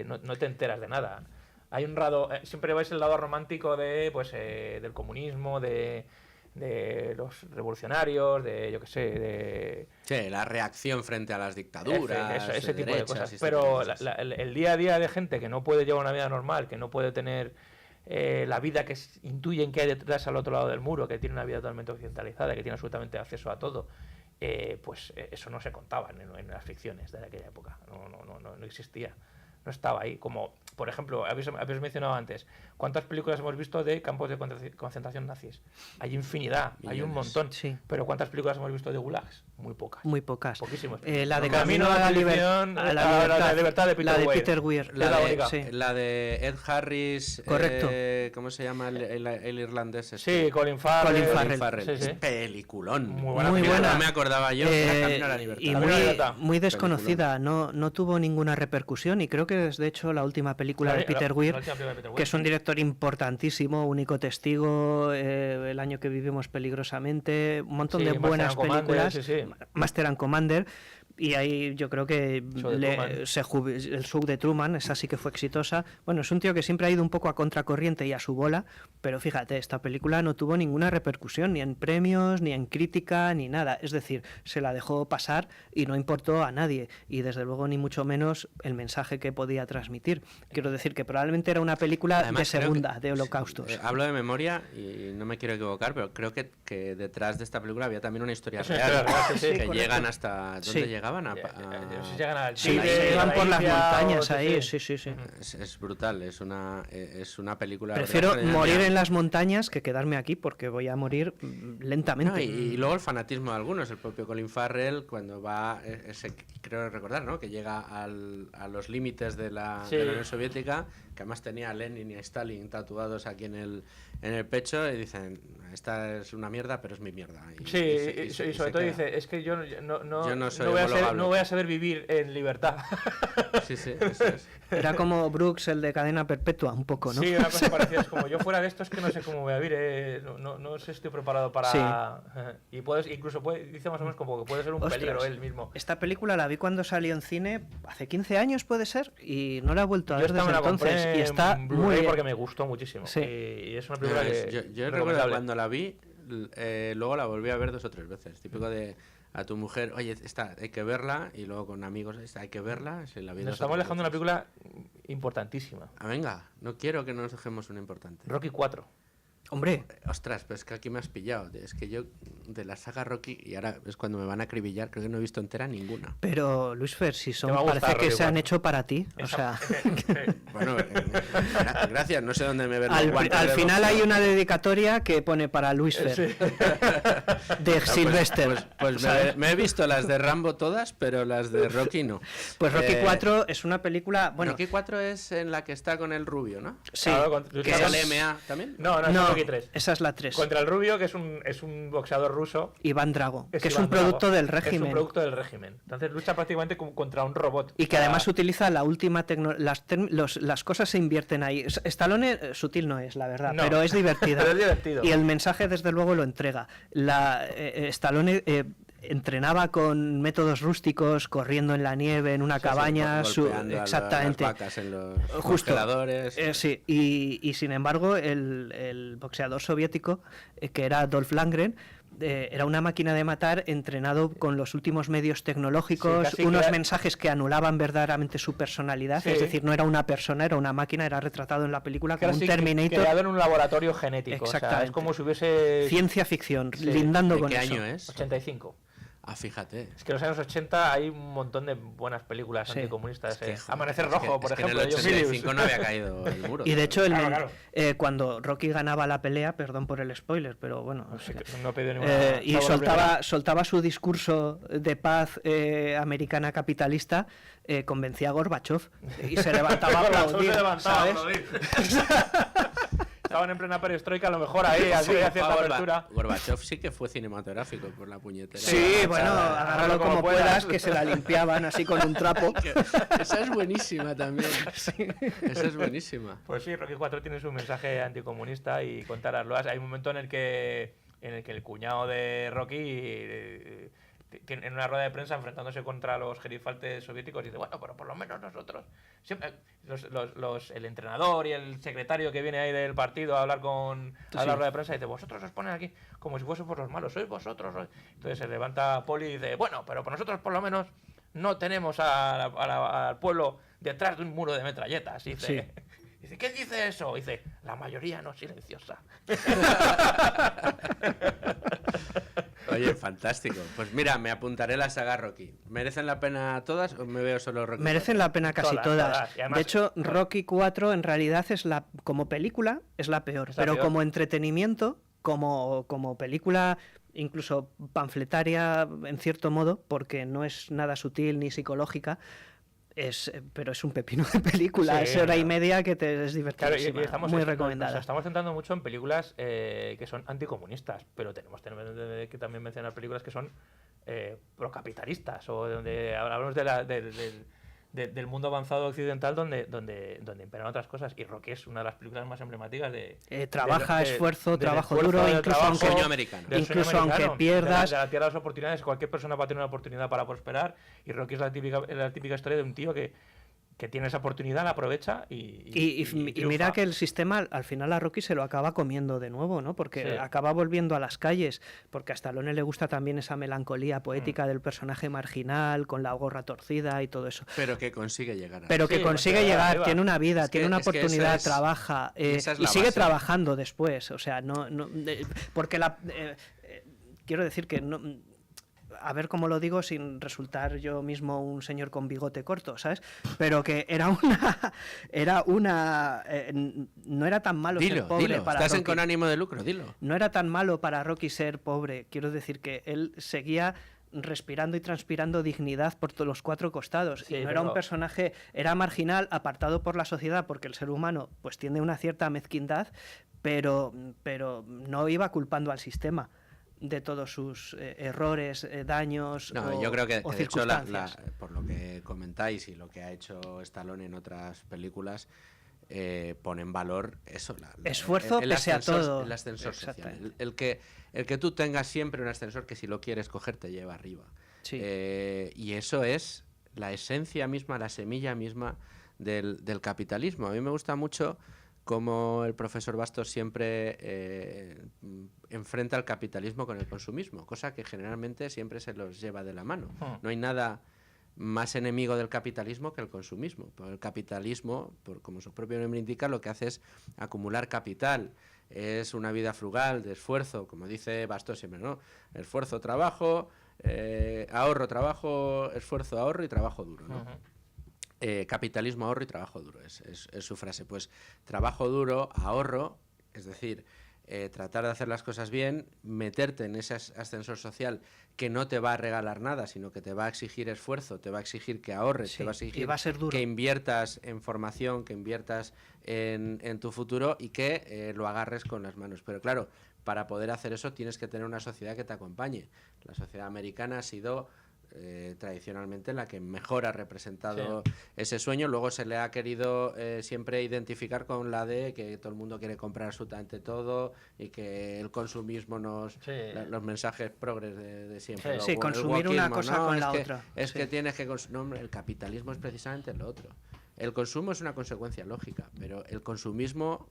no te enteras de nada. Hay un lado, siempre ves el lado romántico del comunismo, de los revolucionarios, de yo qué sé, Sí, la reacción frente a las dictaduras, ese tipo de derechas cosas. y este Pero tipo de cosas. el día a día de gente que no puede llevar una vida normal, que no puede tener la vida que intuyen que hay detrás al otro lado del muro, que tiene una vida totalmente occidentalizada, que tiene absolutamente acceso a todo, pues eso no se contaba en las ficciones de aquella época. No existía. No estaba ahí. Como, por ejemplo, habéis mencionado antes, ¿cuántas películas hemos visto de campos de concentración nazis? Hay infinidad, hay un Millones. montón. Sí. Pero ¿cuántas películas hemos visto de gulags? Muy pocas. Muy pocas. Poquísimas. La de No, Camino a la Liberación, Libertad de Peter la de Weir. Peter Weir. Es la única. Sí. La de Ed Harris. Correcto. ¿Cómo se llama el irlandés? Sí, Colin Farrell. Colin Farrell. Sí, Es sí. peliculón. Muy buena Muy película. buena. No me acordaba yo. Era Camino a la Libertad. Y Camino a la Libertad. muy desconocida, no tuvo ninguna repercusión y creo que es de hecho la última película de Peter Weir, La última película de Peter Weir. que es un director importantísimo, único testigo, El año que vivimos peligrosamente, un montón Sí, de Master buenas and Commander, películas, sí. Master and Commander, y ahí yo creo que Show de Truman. el show de Truman, esa sí que fue exitosa. Bueno, es un tío que siempre ha ido un poco a contracorriente y a su bola, pero fíjate, esta película no tuvo ninguna repercusión, ni en premios, ni en crítica, ni nada. Es decir, se la dejó pasar y no importó a nadie, y desde luego ni mucho menos el mensaje que podía transmitir. Quiero decir que probablemente era una película Además, de creo segunda, que- de holocaustos. Hablo de memoria y no me quiero equivocar, pero creo que detrás de esta película había también una historia Es una real. historia real, sí, sí. Que correcto. llegan hasta... ¿Dónde Sí. llegaban? No sé si llegan al Sí, Chile, se a iban la por las India, montañas o- ahí, sí. Es brutal, es una película... la Prefiero verdad, extraordinaria. morir en las montañas que quedarme aquí porque voy a morir No, lentamente. y luego el fanatismo de algunos, el propio Colin Farrell cuando va, creo recordar, ¿no? Que llega a los límites de la Unión Soviética, que además tenía a Lenin y a Stalin tatuados aquí en el pecho, y dicen, esta es una mierda, pero es mi mierda. Sí, y sobre todo dice, es que yo no Yo no soy voy a ser homologable. voy a saber vivir en libertad. Sí, eso es. Era como Brooks, el de Cadena Perpetua, un poco, ¿no? Sí, una cosa parecida. Es como yo fuera de esto es que no sé cómo voy a vivir. No sé si estoy preparado para... Sí. Y dice más o menos como que puede ser un Ostras, peligro él mismo. Esta película la vi cuando salió en cine hace 15 años, puede ser, y no la he vuelto a Yo ver esta me desde la compré entonces. Y está en muy Blu-ray bien. porque me gustó muchísimo. Sí. Y es una película que... Yo recuerdo recomendable. cuando la vi, luego la volví a ver 2 o 3 veces. Típico de a tu mujer, oye, esta hay que verla, y luego con amigos, esta hay que verla. Si la vi Nos 2 o estamos 3 alejando de una veces. película importantísima. Venga, no quiero que nos dejemos una importante. Rocky 4. Hombre, Ostras, pero es que aquí me has pillado. Es que yo, de la saga Rocky, y ahora es cuando me van a acribillar, creo que no he visto entera ninguna. pero Luis Fer, si son, Te va a gustar, parece que Rocky se han 4. hecho para ti. O sea, Bueno, gracias, no sé dónde me ven los al guantes de final boxeo. hay una dedicatoria que pone para Luis Fer, de Sylvester. Pues ¿sabes? me he visto las de Rambo todas, pero las de Rocky no. Pues Rocky Eh, 4 es una película, bueno, Rocky 4 es en la que está con el rubio, ¿no? sí, Claro, con- que ¿Que Claro, sale es- MA también? No, esa es no, Rocky 3. esa es la 3. Contra el rubio, que es un boxeador ruso. Iván Drago, que es Iván un producto Drago. del Es régimen. un producto del régimen. Entonces lucha prácticamente contra un robot. Y que Para- además utiliza la última tecnología. Las cosas se invierten ahí. Stallone sutil no es, la verdad, No. pero es divertida. Pero es divertido. Y el mensaje, desde luego, lo entrega. Stallone entrenaba con métodos rústicos, corriendo en la nieve, en una cabaña. Golpeando a exactamente. las vacas en los Justo. congeladores. Sí, y sin embargo, el boxeador soviético, que era Dolph Lundgren, era una máquina de matar entrenado con los últimos medios tecnológicos, Sí, casi unos que- mensajes que anulaban verdaderamente su personalidad, Sí. es decir, no era una persona, era una máquina, era retratado en la película como Claro, un sí, Terminator, creado en un laboratorio genético. O sea, Exactamente. es como si hubiese... ciencia ficción, Sí. lindando ¿De con qué eso. año es? 85. Fíjate. Es que en los años 80 hay un montón de buenas películas Sí. anticomunistas. Es que, joder, Amanecer es Rojo, que- por es que ejemplo, en de el John Milius. 85 no había caído el muro. Y de hecho, Claro. cuando Rocky ganaba la pelea, perdón por el spoiler, pero bueno, No sé, no he pedido ninguna... y salvo la primera. soltaba su discurso de paz americana capitalista, convencía a Gorbachev y se levantaba a Gorbachev aplaudir, se levantaba a ¿sabes? aplaudir. Estaban en plena perestroika, a lo mejor ahí, así Sí, cierta apertura. Gorbachev sí que fue cinematográfico por la puñetera. Sí, Sí, bueno, agárralo agárralo como como puedas, puedas. que se la limpiaban así con un trapo. Esa es buenísima también. Esa es buenísima. Pues sí, Rocky 4 tiene su mensaje anticomunista y contar las loas. Hay un momento en el que el cuñado de Rocky en una rueda de prensa enfrentándose contra los gerifaltes soviéticos dice, bueno, pero por lo menos nosotros siempre el entrenador y el secretario que viene ahí del partido a hablar a la rueda de prensa dice, vosotros os ponen aquí como si fuésemos los malos, sois vosotros. Entonces se levanta Poli y dice, bueno, pero por nosotros por lo menos no tenemos al pueblo detrás de un muro de metralletas. Y dice, Sí. dice, ¿quién dice eso? Dice, la mayoría no silenciosa. Oye, fantástico. Pues mira, me apuntaré la saga Rocky. ¿Merecen la pena todas o me veo solo Rocky? Merecen la pena casi todas. Todas. Y además- De hecho, Rocky 4 en realidad como película es la peor, Es la pero peor. como entretenimiento, como película incluso panfletaria en cierto modo, porque no es nada sutil ni psicológica, pero es un pepino de película, Sí, es hora y claro. media que es Claro, divertidísima, muy nos recomendada. estamos centrando mucho en películas que son anticomunistas, pero tenemos que también mencionar películas que son procapitalistas o donde hablamos del mundo avanzado occidental donde imperan otras cosas. Y Rocky es una de las películas más emblemáticas Trabaja, esfuerzo, del trabajo esfuerzo, duro, del incluso trabajo, aunque- Sueño americano. del incluso sueño aunque americano, pierdas- de la tierra de las oportunidades. Cualquier persona va a tener una oportunidad para prosperar, y Rocky es la típica historia de un tío que tiene esa oportunidad, la aprovecha Y triunfa. mira que el sistema al final a Rocky se lo acaba comiendo de nuevo, ¿no? Porque Sí. acaba volviendo a las calles, porque a Stallone le gusta también esa melancolía poética del personaje marginal, con la gorra torcida y todo eso. Pero que consigue llegar a... Pero que Sí, consigue arriba, llegar, arriba. tiene una vida, Es que- tiene una es que esa oportunidad, es- trabaja esa es y la sigue base. trabajando después. O sea, porque quiero decir que no. A ver cómo lo digo sin resultar yo mismo un señor con bigote corto, ¿sabes? Pero que no era tan malo ser Dilo, pobre dilo. para Estás en Rocky. con ánimo de lucro, dilo. No era tan malo para Rocky ser pobre. Quiero decir que él seguía respirando y transpirando dignidad por todos los cuatro costados. Sí, y no era un pero- personaje, era marginal, apartado por la sociedad, porque el ser humano pues tiene una cierta mezquindad, pero no iba culpando al sistema. de todos sus errores, daños No, o, yo creo que o de hecho, circunstancias. por lo que comentáis y lo que ha hecho Stallone en otras películas, pone en valor eso, Esfuerzo pese a todo. el ascensor social. Exactamente. El que tú tengas siempre un ascensor que si lo quieres coger te lleva arriba. Sí. Y eso es la esencia misma, la semilla misma del capitalismo. A mí me gusta mucho cómo el profesor Bastos siempre enfrenta el capitalismo con el consumismo, cosa que generalmente siempre se los lleva de la mano. No hay nada más enemigo del capitalismo que el consumismo. Pero el capitalismo, como su propio nombre indica, lo que hace es acumular capital. Es una vida frugal, de esfuerzo, como dice Bastos siempre, ¿no? Esfuerzo, trabajo, ahorro, trabajo, esfuerzo, ahorro y trabajo duro, ¿no? Capitalismo, ahorro y trabajo duro, es su frase. Pues trabajo duro, ahorro, es decir, tratar de hacer las cosas bien, meterte en ese ascensor social que no te va a regalar nada, sino que te va a exigir esfuerzo, te va a exigir que ahorres, Sí, te va a exigir y va a ser duro. que inviertas en formación, que inviertas en tu futuro y que lo agarres con las manos. Pero claro, para poder hacer eso tienes que tener una sociedad que te acompañe. La sociedad americana ha sido tradicionalmente la que mejor ha representado ese sueño. Luego se le ha querido siempre identificar con la de que todo el mundo quiere comprar absolutamente todo y que el consumismo los mensajes progres de siempre. Sí, consumir una cosa con la otra. Es que tienes que consumir. No, el capitalismo es precisamente lo otro. El consumo es una consecuencia lógica, pero el consumismo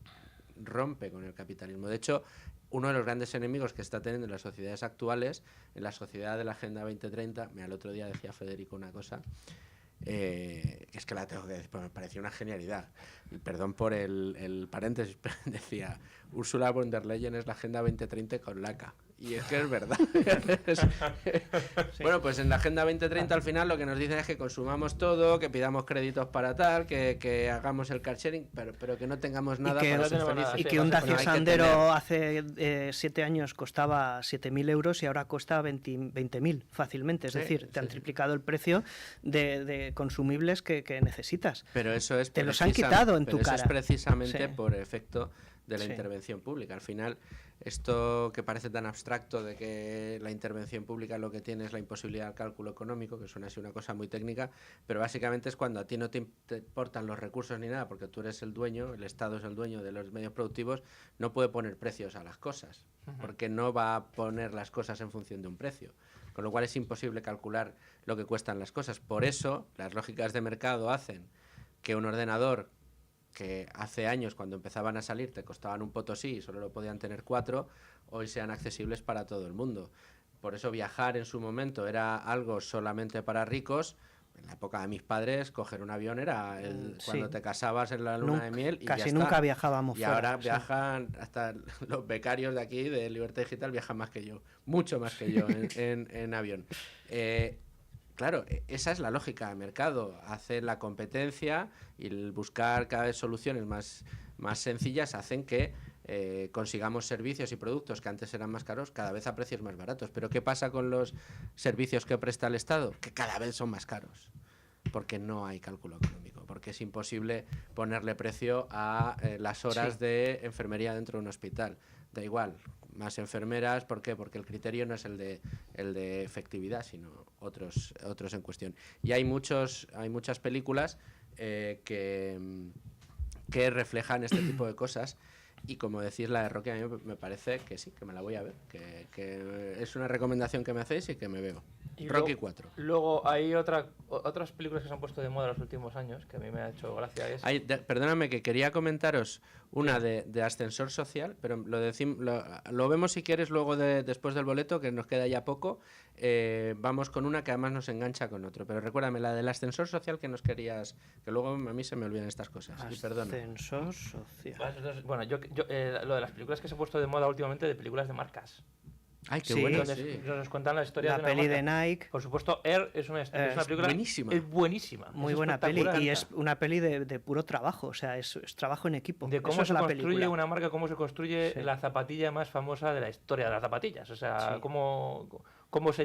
rompe con el capitalismo. De hecho, uno de los grandes enemigos que está teniendo en las sociedades actuales, en la sociedad de la Agenda 2030, el otro día decía Federico una cosa, que es que la tengo que decir, pues me pareció una genialidad. Y perdón por el paréntesis, pero decía, Ursula von der Leyen es la Agenda 2030 con laca. Y es que es verdad. Bueno, pues en la Agenda 2030 al final lo que nos dicen es que consumamos todo, que pidamos créditos para tal, que hagamos el car sharing, pero que no tengamos nada para ser felices. Y que un Dacia Sandero hace 7 años costaba 7.000 euros y ahora cuesta 20.000 fácilmente. Es decir, te han triplicado el precio de consumibles que necesitas. Pero eso es te los han quitado en tu cara. Eso es precisamente por efecto de la intervención pública. Al final, esto que parece tan abstracto de que la intervención pública lo que tiene es la imposibilidad del cálculo económico, que suena así una cosa muy técnica, pero básicamente es cuando a ti no te importan los recursos ni nada, porque tú eres el dueño, el Estado es el dueño de los medios productivos, no puede poner precios a las cosas, porque no va a poner las cosas en función de un precio. Con lo cual es imposible calcular lo que cuestan las cosas. Por eso, las lógicas de mercado hacen que un ordenador que hace años, cuando empezaban a salir, te costaban un potosí y solo lo podían tener 4, hoy sean accesibles para todo el mundo. Por eso viajar en su momento era algo solamente para ricos. En la época de mis padres, coger un avión era cuando te casabas en la luna de miel y casi ya nunca está. viajábamos y fuera, ahora viajan, hasta los becarios de aquí, de Libertad Digital, viajan más que yo, mucho más que yo en avión. Claro, esa es la lógica de mercado, hacer la competencia y el buscar cada vez soluciones más sencillas hacen que consigamos servicios y productos que antes eran más caros cada vez a precios más baratos. Pero ¿qué pasa con los servicios que presta el Estado? Que cada vez son más caros, porque no hay cálculo económico, porque es imposible ponerle precio a las horas de enfermería dentro de un hospital. Da igual, más enfermeras, ¿por qué? Porque el criterio no es el de efectividad, sino otros en cuestión. Y hay muchas películas que reflejan este tipo de cosas. Y como decís, la de Rocky a mí me parece que sí, que me la voy a ver, que es una recomendación que me hacéis y que me veo. Y Rocky 4. Luego hay otras películas que se han puesto de moda en los últimos años, que a mí me ha hecho gracia. Perdóname, que quería comentaros una de ascensor social, pero lo vemos si quieres luego después del boleto, que nos queda ya poco. Vamos con una que además nos engancha con otro. Pero recuérdame, la del ascensor social que nos querías, que luego a mí se me olvidan estas cosas. Ascensor social. Bueno, lo de las películas que se han puesto de moda últimamente, de películas de marcas. Ay, qué bueno, nos cuentan la historia de una peli de Nike. Por supuesto, Air es una película buenísima. Es buenísima. Muy buena peli, y es una peli de puro trabajo, o sea, es trabajo en equipo. De cómo se construye una marca, cómo se construye la zapatilla más famosa de la historia de las zapatillas, o sea, cómo cómo se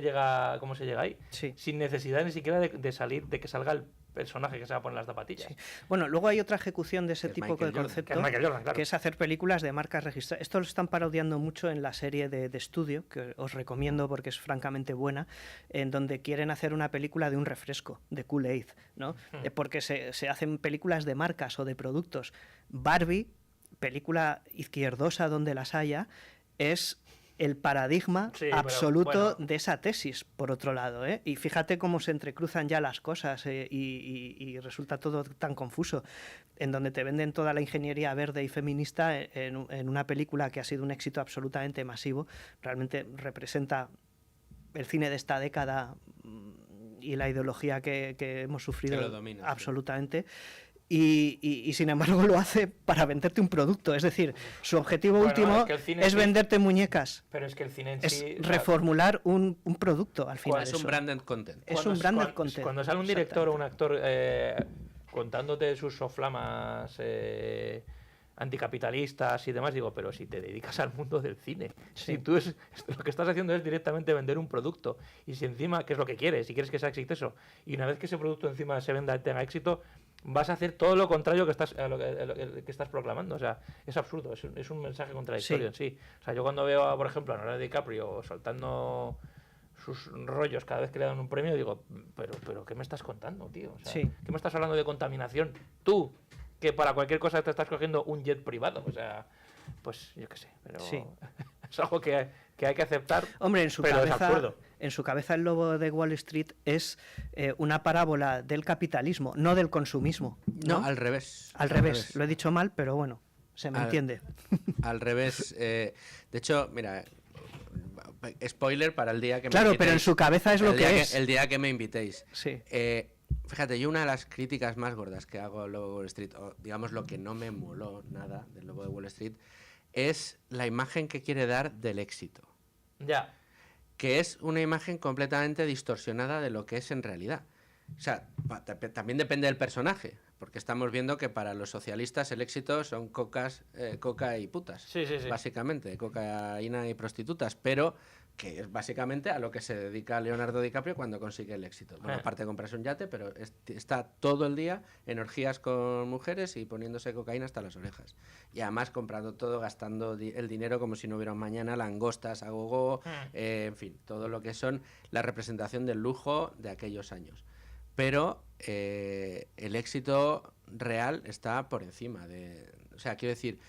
llega ahí. Sí. Sin necesidad ni siquiera de salir, de que salga el personaje que se va a poner las zapatillas. Sí. Bueno, luego hay otra ejecución de ese Es tipo Michael de Jordan. concepto, Que es Michael Jordan, claro. que es hacer películas de marcas registradas. Esto lo están parodiando mucho en la serie de estudio, que os recomiendo porque es francamente buena, en donde quieren hacer una película de un refresco, de Kool-Aid, ¿no? Porque se hacen películas de marcas o de productos. Barbie, película izquierdosa donde las haya, es el paradigma Sí, pero, absoluto bueno. de esa tesis, por otro lado, ¿eh? Y fíjate cómo se entrecruzan ya las cosas y resulta todo tan confuso, en donde te venden toda la ingeniería verde y feminista en una película que ha sido un éxito absolutamente masivo, realmente representa el cine de esta década y la ideología que hemos sufrido Que lo domina, sí. absolutamente. Y sin embargo lo hace para venderte un producto. Es decir, su objetivo Bueno, último es que el cine es sí- venderte muñecas. Pero es que el cine en Es sí... reformular un producto al final. Es un eso. branded content. Es Cuando- un branded cuando- content. Cuando sale un director o un actor contándote sus soflamas anticapitalistas y demás, digo, pero si te dedicas al mundo del cine, Sí. si tú lo que estás haciendo es directamente vender un producto, y si encima, ¿qué es lo que quieres? Si quieres que sea exitoso, y una vez que ese producto encima se venda y tenga éxito, vas a hacer todo lo contrario que estás, a lo que estás proclamando. O sea, es absurdo, es un mensaje contradictorio en sí. O sea, yo cuando veo, por ejemplo, a Leonardo DiCaprio soltando sus rollos cada vez que le dan un premio, digo, pero ¿qué me estás contando, tío? O sea, Sí. ¿qué me estás hablando de contaminación? Tú, que para cualquier cosa te estás cogiendo un jet privado. O sea, pues yo qué sé, pero Sí. es algo que hay que aceptar. Hombre, en su Pero es absurdo. cabeza el lobo de Wall Street es una parábola del capitalismo, no del consumismo. No, al revés. Al revés. Lo he dicho mal, pero bueno, se me Al- entiende. Al revés. De hecho, mira, spoiler para el día que Claro, me invitéis. pero en su cabeza es lo El día que es. El día que me invitéis. Sí. Fíjate, yo una de las críticas más gordas que hago al Lobo de Wall Street, o digamos lo que no me moló nada del Lobo de Wall Street, es la imagen que quiere dar del éxito. Ya. Que es una imagen completamente distorsionada de lo que es en realidad. O sea, también depende del personaje, porque estamos viendo que para los socialistas el éxito son coca y putas, Sí. básicamente, cocaína y prostitutas, pero que es básicamente a lo que se dedica Leonardo DiCaprio cuando consigue el éxito. Bueno, aparte de comprarse un yate, pero está todo el día en orgías con mujeres y poniéndose cocaína hasta las orejas. Y además comprando todo, gastando el dinero como si no hubiera un mañana, langostas a gogo, en fin, todo lo que son la representación del lujo de aquellos años. Pero el éxito real está por encima de... O sea, quiero decir,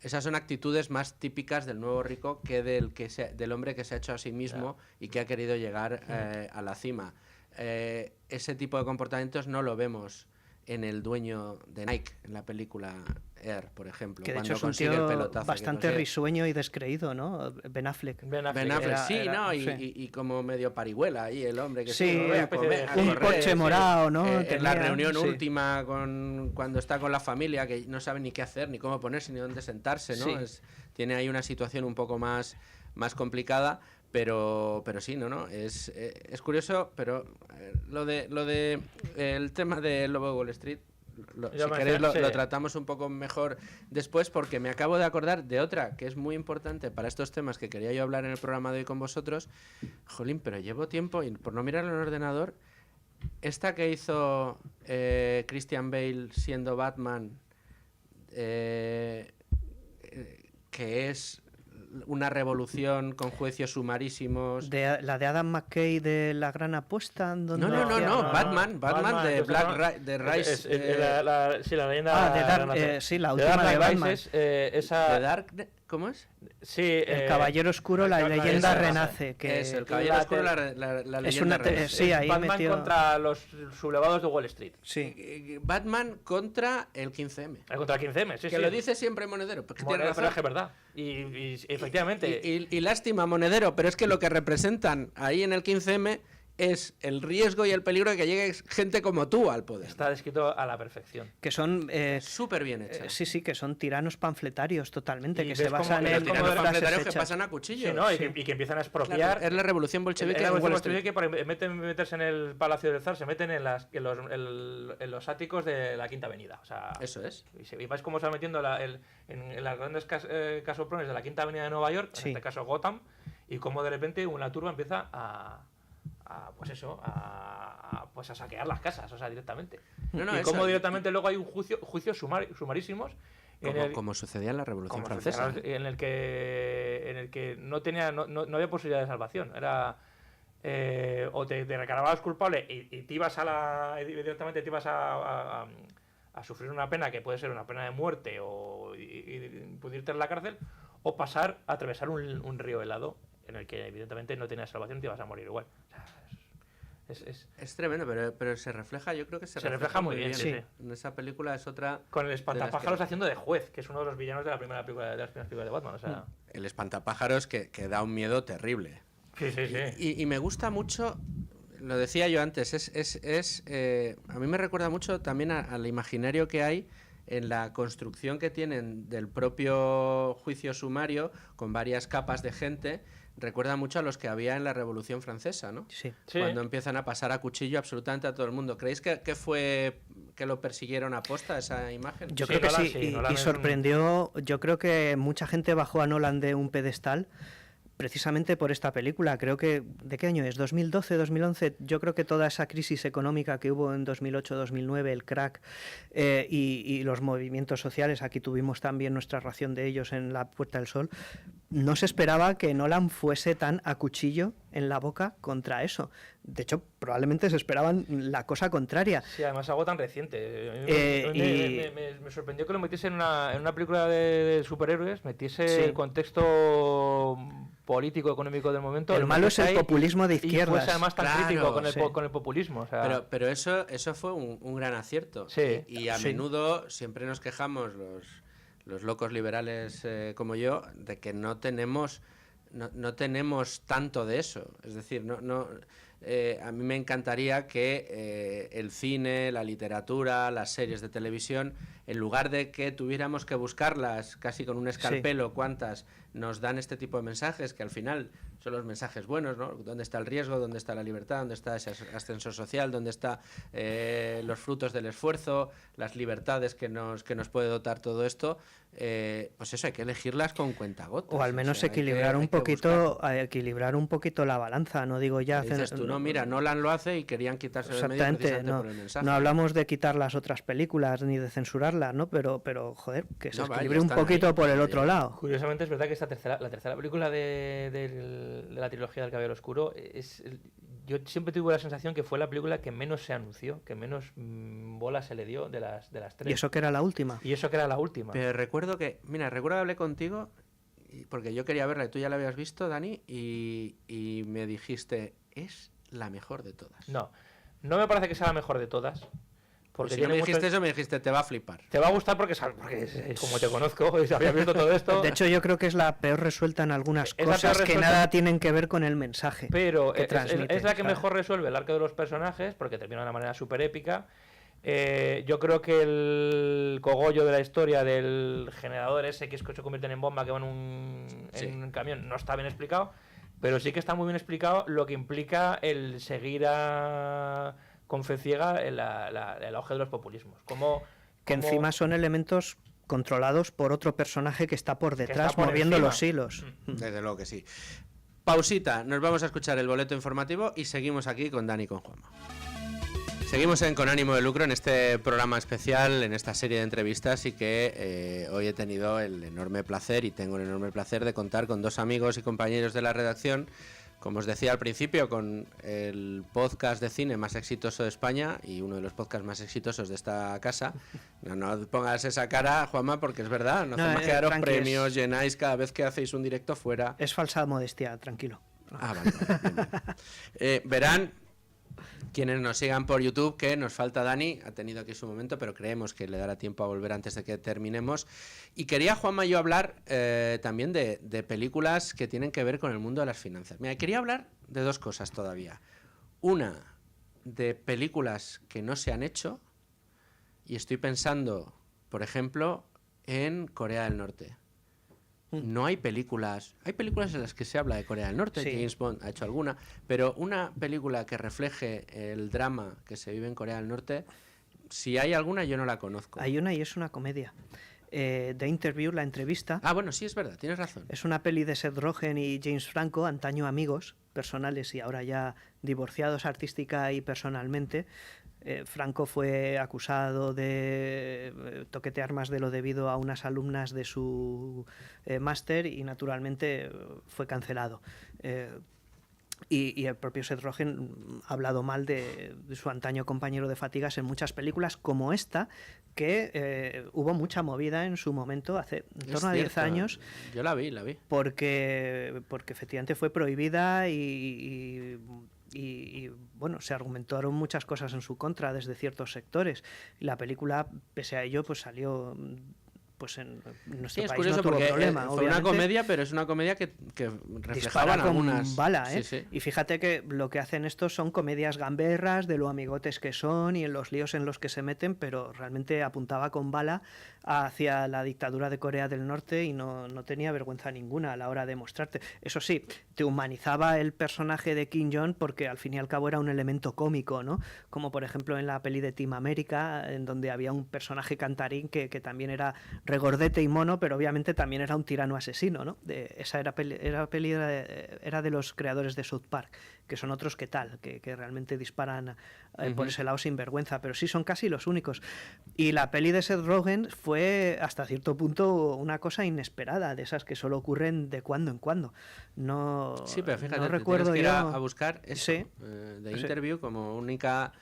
esas son actitudes más típicas del nuevo rico que del hombre que se ha hecho a sí mismo y que ha querido llegar a la cima. Ese tipo de comportamientos no lo vemos en el dueño de Nike, en la película Air, por ejemplo. Que de cuando hecho es un consigue el tío pelotazo que bastante consigue. risueño y descreído, ¿no? Ben Affleck. Ben Affleck. Ben Affleck, Era- sí, era- ¿no? sí. Y como medio parihuela ahí, el hombre que Sí, se voy a una especie de- comer, a un correr, coche sí. morado, ¿no? En la Tenía- reunión sí. última, cuando está con la familia, que no sabe ni qué hacer, ni cómo ponerse, ni dónde sentarse, ¿no? Sí. Tiene ahí una situación un poco más complicada, pero sí, ¿no? Es curioso, pero el tema del Lobo de Wall Street, Ya si me queréis sé. lo tratamos un poco mejor después, porque me acabo de acordar de otra que es muy importante para estos temas que quería yo hablar en el programa de hoy con vosotros. Jolín, pero llevo tiempo, y por no mirarlo en el ordenador, esta que hizo Christian Bale siendo Batman, que es una revolución con juicios sumarísimos. La de Adam McKay de La Gran Apuesta. donde hacía- No, Batman de entonces, Black de Rise. Sí, la leyenda. Ah, de Dark, Renace. sí, la The última Dark de Knight Batman. Rises, esa, de Dark, ¿cómo es? sí, El Caballero Oscuro, la leyenda esa, renace. Que Es el Caballero la Oscuro, te- la es leyenda una te- renace. sí, ahí Batman metió... contra los sublevados de Wall Street. Sí. Batman contra el 15M. Contra el 15M, sí, Que sí. lo dice siempre Monedero. Porque tiene Moneda, pero razón. es que es verdad. Y efectivamente. Y lástima, Monedero, pero es que lo que representan ahí en el 15M es el riesgo y el peligro de que llegue gente como tú al poder. Está descrito a la perfección. Que son... Súper bien hecha. sí, que son tiranos panfletarios totalmente, Y que ves se cómo- basan ves en Los cómo tiranos de las frases panfletarios que hechas. pasan a cuchillo. Sí, ¿no? Sí. Y que empiezan a Claro, expropiar. es la revolución bolchevique La en revolución Wall Street. bolchevique, porque en vez de meterse en el Palacio del Zar, se meten en los áticos de la Quinta Avenida. O sea, Eso es. y vais cómo se va metiendo en las grandes casoprones de la Quinta Avenida de Nueva York, Sí. en este caso Gotham, y cómo de repente una turba empieza pues eso, pues a saquear las casas, o sea, directamente. Y cómo directamente luego hay un juicios sumarísimos. Como sucedía en la Revolución Francesa. En el que no había posibilidad de salvación. Era o te recargabas culpable y te ibas directamente te ibas a sufrir una pena que puede ser una pena de muerte o pudrirte en la cárcel, o pasar a atravesar un río helado en el que evidentemente no tenías salvación y te ibas a morir igual. O sea, es tremendo, pero se refleja, yo creo que se refleja muy bien. Sí. En esa película es otra... Con el espantapájaros haciendo de juez, que es uno de los villanos de la primera película, de las primeras películas de Batman. O sea... El espantapájaros que da un miedo terrible. Sí. Y me gusta mucho, lo decía yo antes, a mí me recuerda mucho también al imaginario que hay en la construcción que tienen del propio juicio sumario, con varias capas de gente. Recuerda mucho a los que había en la Revolución Francesa, ¿no? Sí. Cuando empiezan a pasar a cuchillo absolutamente a todo el mundo. ¿Creéis que fue que lo persiguieron a posta esa imagen? Yo creo que Nolan, sí, Nolan y sorprendió. Yo creo que mucha gente bajó a Nolan de un pedestal precisamente por esta película. Creo que, ¿de qué año es? 2012, 2011. Yo creo que toda esa crisis económica que hubo en 2008, 2009, el crack y los movimientos sociales, aquí tuvimos también nuestra ración de ellos en La Puerta del Sol, no se esperaba que Nolan fuese tan a cuchillo en la boca contra eso. De hecho, probablemente se esperaban la cosa contraria. Sí, además algo tan reciente. Me sorprendió que lo metiese en una película de superhéroes, metiese el contexto político, económico del momento. El malo es el populismo de izquierdas. Y fuese además tan crítico con el populismo. O sea... Pero eso fue un gran acierto. Sí. Y a menudo siempre nos quejamos los locos liberales como yo de que no tenemos tanto de eso. Es decir, a mí me encantaría que el cine, la literatura, las series de televisión, en lugar de que tuviéramos que buscarlas casi con un escalpelo, cuántas nos dan este tipo de mensajes, que al final son los mensajes buenos, ¿no? ¿Dónde está el riesgo? ¿Dónde está la libertad? ¿Dónde está ese ascenso social? ¿Dónde están los frutos del esfuerzo? Las libertades que nos puede dotar todo esto. Pues eso, hay que elegirlas con cuentagotas. O al menos equilibrar un poquito la balanza, no digo ya... Dices tú, no, mira, Nolan lo hace y querían quitarse de medio precisamente por el mensaje. No hablamos de quitar las otras películas ni de censurarlas, ¿no? Pero joder, que se equilibre un poquito por el otro lado. Curiosamente es verdad que la tercera película de la trilogía del Caballero Oscuro yo siempre tuve la sensación que fue la película que menos se anunció, que menos bola se le dio de las tres. Y eso que era la última. Pero recuerdo que hablé contigo porque yo quería verla y tú ya la habías visto, Dani, y me dijiste, es la mejor de todas. No me parece que sea la mejor de todas. Porque si no me dijiste eso, me dijiste, te va a flipar. Te va a gustar porque como te conozco y habías visto todo esto... De hecho, yo creo que es la peor resuelta en algunas cosas que nada tienen que ver con el mensaje. Pero es la que mejor resuelve el arco de los personajes, porque termina de una manera súper épica. Yo creo que el cogollo de la historia del generador ese que se convierten en bomba que va en un camión no está bien explicado, pero sí que está muy bien explicado lo que implica el seguir con fe ciega el auge de los populismos. Encima son elementos controlados por otro personaje que está por detrás moviendo los hilos. Desde luego que sí. Pausita, nos vamos a escuchar el boleto informativo y seguimos aquí con Dani y con Juanma. Seguimos Con Ánimo de Lucro en este programa especial, en esta serie de entrevistas, y que hoy he tenido el enorme placer y tengo el enorme placer de contar con dos amigos y compañeros de la redacción. Como os decía al principio, con el podcast de cine más exitoso de España y uno de los podcasts más exitosos de esta casa. No pongas esa cara, Juanma, porque es verdad, no hace más que daros premios, llenáis cada vez que hacéis un directo fuera. Es falsa modestia, tranquilo. Vale, bien. Verán quienes nos sigan por YouTube que nos falta Dani, ha tenido aquí su momento, pero creemos que le dará tiempo a volver antes de que terminemos. Y quería, Juanma y yo, hablar también de películas que tienen que ver con el mundo de las finanzas. Mira, quería hablar de dos cosas todavía. Una, de películas que no se han hecho, y estoy pensando, por ejemplo, en Corea del Norte. No hay películas en las que se habla de Corea del Norte, sí. James Bond ha hecho alguna, pero una película que refleje el drama que se vive en Corea del Norte, si hay alguna yo no la conozco. Hay una y es una comedia. The Interview, La entrevista. Ah, bueno, sí, es verdad, tienes razón. Es una peli de Seth Rogen y James Franco, antaño amigos personales y ahora ya divorciados artística y personalmente. Franco fue acusado de toquetear más de lo debido a unas alumnas de su máster y naturalmente fue cancelado. Y el propio Seth Rogen ha hablado mal de su antaño compañero de fatigas en muchas películas como esta, que hubo mucha movida en su momento, hace en torno a 10 años. Yo la vi. Porque efectivamente fue prohibida y bueno, se argumentaron muchas cosas en su contra desde ciertos sectores. Y la película, pese a ello, pues salió... Pues en nuestro país curioso no tuvo porque problema. fue una comedia, pero es una comedia que reflejaba algunas... bala, ¿eh? Sí. Y fíjate que lo que hacen estos son comedias gamberras, de lo amigotes que son y en los líos en los que se meten, pero realmente apuntaba con bala hacia la dictadura de Corea del Norte y no tenía vergüenza ninguna a la hora de mostrarte. Eso sí, te humanizaba el personaje de Kim Jong porque al fin y al cabo era un elemento cómico, ¿no? Como por ejemplo en la peli de Team America, en donde había un personaje cantarín que también era regordete y mono, pero obviamente también era un tirano asesino, ¿no? Esa era de los creadores de South Park, que son otros que tal, que realmente disparan por ese lado sin vergüenza, pero sí son casi los únicos. Y la peli de Seth Rogen fue hasta cierto punto una cosa inesperada, de esas que solo ocurren de cuando en cuando. Sí, pero fíjate, no recuerdo tienes que ir yo... a buscar eso, Sí. The Interview como única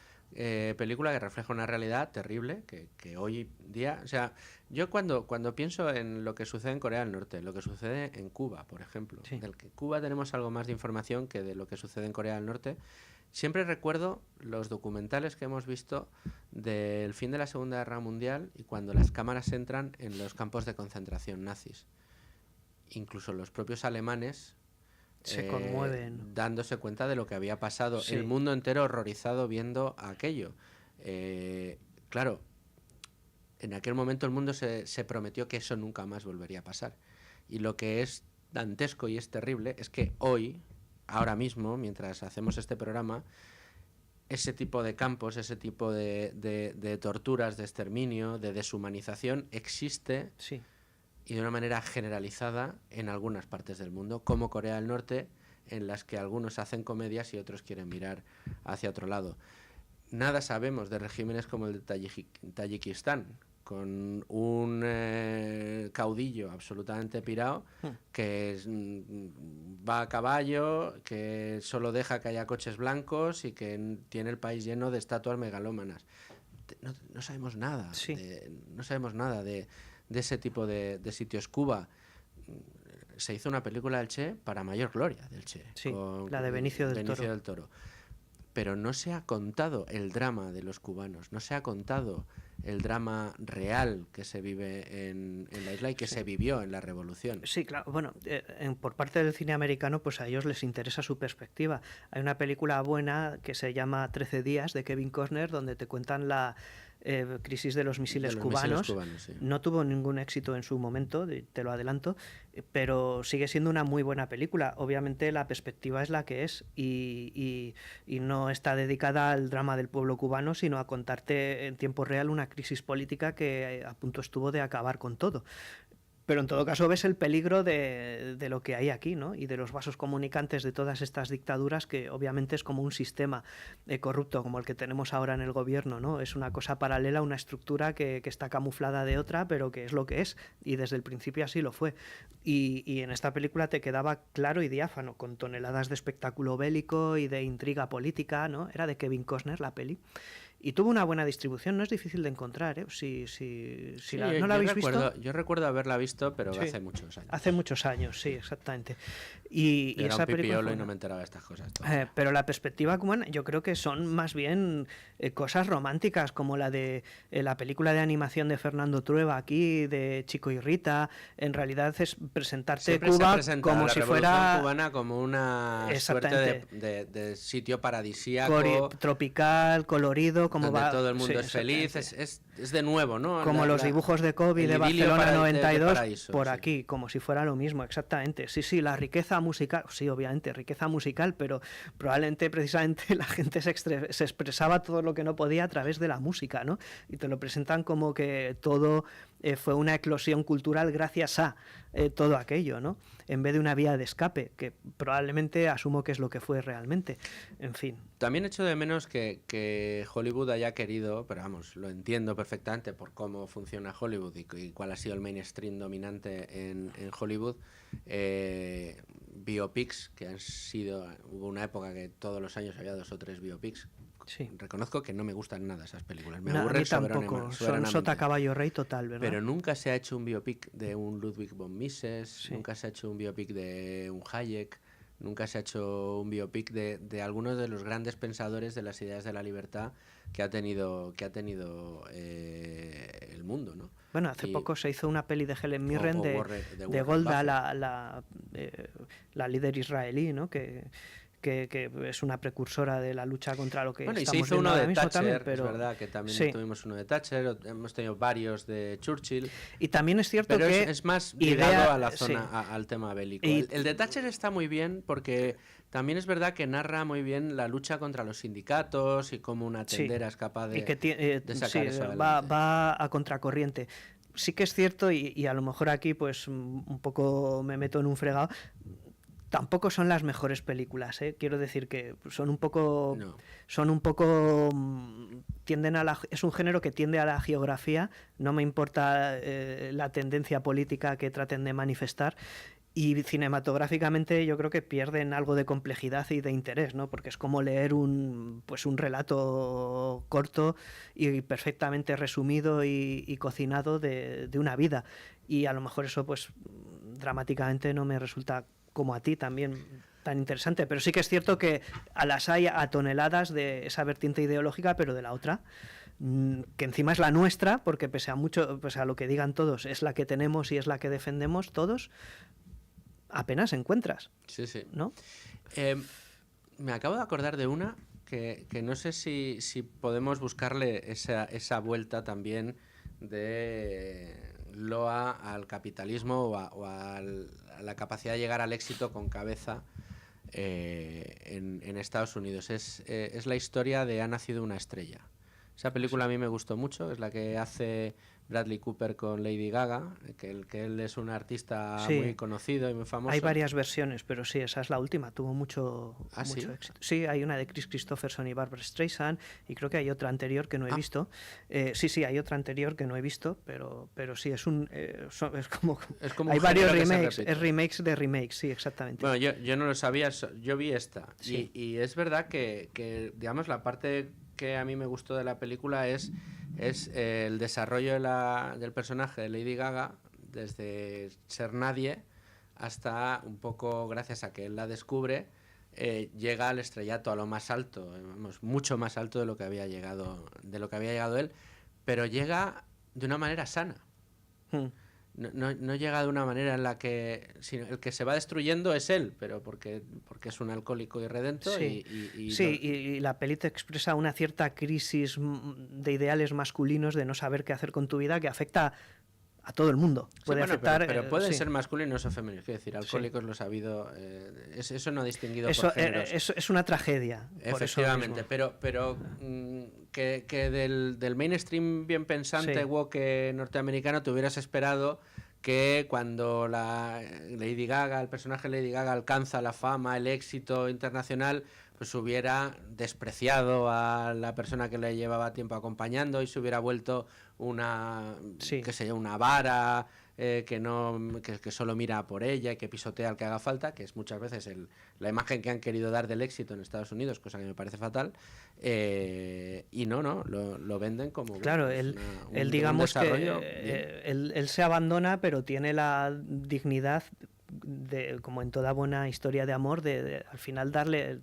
película que refleja una realidad terrible que hoy día, o sea, yo cuando pienso en lo que sucede en Corea del Norte, lo que sucede en Cuba, por ejemplo, Sí. del que Cuba tenemos algo más de información que de lo que sucede en Corea del Norte, siempre recuerdo los documentales que hemos visto del fin de la Segunda Guerra Mundial y cuando las cámaras entran en los campos de concentración nazis. Incluso los propios alemanes se conmueven. dándose cuenta de lo que había pasado. Sí. El mundo entero horrorizado viendo aquello. Claro, en aquel momento el mundo se prometió que eso nunca más volvería a pasar. Y lo que es dantesco y es terrible es que hoy, ahora mismo, mientras hacemos este programa, ese tipo de campos, ese tipo de torturas, de exterminio, de deshumanización, existe... Sí. Y de una manera generalizada en algunas partes del mundo, como Corea del Norte, en las que algunos hacen comedias y otros quieren mirar hacia otro lado. Nada sabemos de regímenes como el de Tayikistán, con un caudillo absolutamente pirado que va a caballo, que solo deja que haya coches blancos y que tiene el país lleno de estatuas megalómanas. No sabemos nada. Sí. No sabemos nada de ese tipo de sitios. Cuba, se hizo una película del Che para mayor gloria del Che. Sí, la de Benicio del Toro. Pero no se ha contado el drama de los cubanos, no se ha contado el drama real que se vive en la isla y que se vivió en la revolución. Sí, claro. Bueno, por parte del cine americano, pues a ellos les interesa su perspectiva. Hay una película buena que se llama 13 días de Kevin Costner, donde te cuentan la crisis de los misiles cubanos. Sí. No tuvo ningún éxito en su momento, te lo adelanto, pero sigue siendo una muy buena película. Obviamente la perspectiva es la que es y no está dedicada al drama del pueblo cubano, sino a contarte en tiempo real una crisis política que a punto estuvo de acabar con todo. Pero en todo caso ves el peligro de lo que hay aquí, ¿no? Y de los vasos comunicantes de todas estas dictaduras, que obviamente es como un sistema corrupto como el que tenemos ahora en el gobierno, ¿no? Es una cosa paralela, una estructura que está camuflada de otra, pero que es lo que es. Y desde el principio así lo fue. Y en esta película te quedaba claro y diáfano, con toneladas de espectáculo bélico y de intriga política, ¿no? Era de Kevin Costner la peli. Y tuvo una buena distribución, no es difícil de encontrar, ¿eh? ¿No la habéis visto? Yo recuerdo haberla visto, pero sí, hace muchos años. Hace muchos años, sí, exactamente. Y era esa un película pipiolo y no me enteraba de estas cosas. Pero la perspectiva cubana yo creo que son más bien cosas románticas, como la de la película de animación de Fernando Trueba aquí, de Chico y Rita. En realidad es presentarte siempre Cuba como si la fuera cubana como una suerte de sitio paradisíaco, tropical, colorido, como donde va, todo el mundo sí, es feliz, es de nuevo, ¿no? Como los dibujos de Kobe de Barcelona 92, paraíso, por sí. aquí, como si fuera lo mismo, exactamente. Sí, la riqueza musical, sí, obviamente, riqueza musical, pero probablemente precisamente la gente se expresaba todo lo que no podía a través de la música, ¿no? Y te lo presentan como que todo fue una eclosión cultural gracias a todo aquello, ¿no? En vez de una vía de escape, que probablemente asumo que es lo que fue realmente. En fin. También echo de menos que Hollywood haya querido, pero vamos, lo entiendo perfectamente por cómo funciona Hollywood y cuál ha sido el mainstream dominante en Hollywood, biopics, que han sido, hubo una época que todos los años había 2 o 3 biopics. Sí. Reconozco que no me gustan nada esas películas, me A aburren mí tampoco, son sota caballo rey total, ¿verdad? Pero nunca se ha hecho un biopic de un Ludwig von Mises, Sí. nunca se ha hecho un biopic de un Hayek, nunca se ha hecho un biopic de algunos de los grandes pensadores de las ideas de la libertad que ha tenido el mundo, ¿no? Bueno, hace poco se hizo una peli de Helen Mirren de Warren Golda, Buffett. la líder israelí, ¿no? Que es una precursora de la lucha contra lo que bueno, y se estamos hizo viendo uno ahora de mismo Thatcher, también, pero es verdad que también sí. tuvimos uno de Thatcher, hemos tenido varios de Churchill, Y también es cierto pero que es más idea- ligado a la sí. zona, al tema bélico. Y- El de Thatcher está muy bien porque también es verdad que narra muy bien la lucha contra los sindicatos y cómo una Sí. tendera es capaz de, y que de sacar sí, eso va adelante. a contracorriente. Sí que es cierto, y a lo mejor aquí pues un poco me meto en un fregado, tampoco son las mejores películas, ¿eh? Quiero decir que son un poco No. tienden a es un género que tiende a la geografía, no me importa la tendencia política que traten de manifestar. Y cinematográficamente yo creo que pierden algo de complejidad y de interés, ¿no? Porque es como leer un relato corto y perfectamente resumido y cocinado de una vida. Y a lo mejor eso pues dramáticamente no me resulta, como a ti también, tan interesante. Pero sí que es cierto que a las hay a toneladas de esa vertiente ideológica, pero de la otra, que encima es la nuestra, porque pese a lo que digan todos, es la que tenemos y es la que defendemos todos, apenas encuentras, Sí, sí. ¿no? Me acabo de acordar de una que no sé si podemos buscarle esa vuelta también de loa al capitalismo o a la capacidad de llegar al éxito con cabeza en Estados Unidos. Es la historia de Ha nacido una estrella. Esa película a mí me gustó mucho, es la que hace Bradley Cooper con Lady Gaga, que él es un artista Sí. muy conocido y muy famoso. Hay varias versiones, pero sí, esa es la última, tuvo mucho ¿Sí? éxito. Sí, hay una de Chris Christopherson y Barbra Streisand, y creo que hay otra anterior que no he visto. Sí, hay otra anterior que no he visto, pero sí, es como Es como hay un varios género que se remakes, repite. es remakes de remakes, sí, exactamente. Bueno, yo no lo sabía, yo vi esta. Sí. Y es verdad que, digamos, la parte que a mí me gustó de la película es el desarrollo del personaje de Lady Gaga, desde ser nadie hasta un poco, gracias a que él la descubre, llega al estrellato, a lo más alto, vamos, mucho más alto de lo que había llegado él, pero llega de una manera sana. Mm. No llega de una manera en la que el que se va destruyendo es él, pero porque es un alcohólico irredento. Sí. y Sí, y la peli te expresa una cierta crisis de ideales masculinos, de no saber qué hacer con tu vida, que afecta a todo el mundo. Puede afectar, pero pueden sí. ser masculinos o femeninos. Quiero decir, alcohólicos lo sabido. Eso no ha distinguido Eso, por géneros. es una tragedia. por eso Efectivamente, mismo. pero que del mainstream bien pensante Sí. woke norteamericano te hubieras esperado que cuando el personaje Lady Gaga alcanza la fama, el éxito internacional, pues hubiera despreciado a la persona que le llevaba tiempo acompañando y se hubiera vuelto una vara que solo mira por ella y que pisotea al que haga falta, que es muchas veces la imagen que han querido dar del éxito en Estados Unidos, cosa que me parece fatal, y lo venden como Claro, pues, él un digamos desarrollo que él se abandona, pero tiene la dignidad como en toda buena historia de amor, de al final darle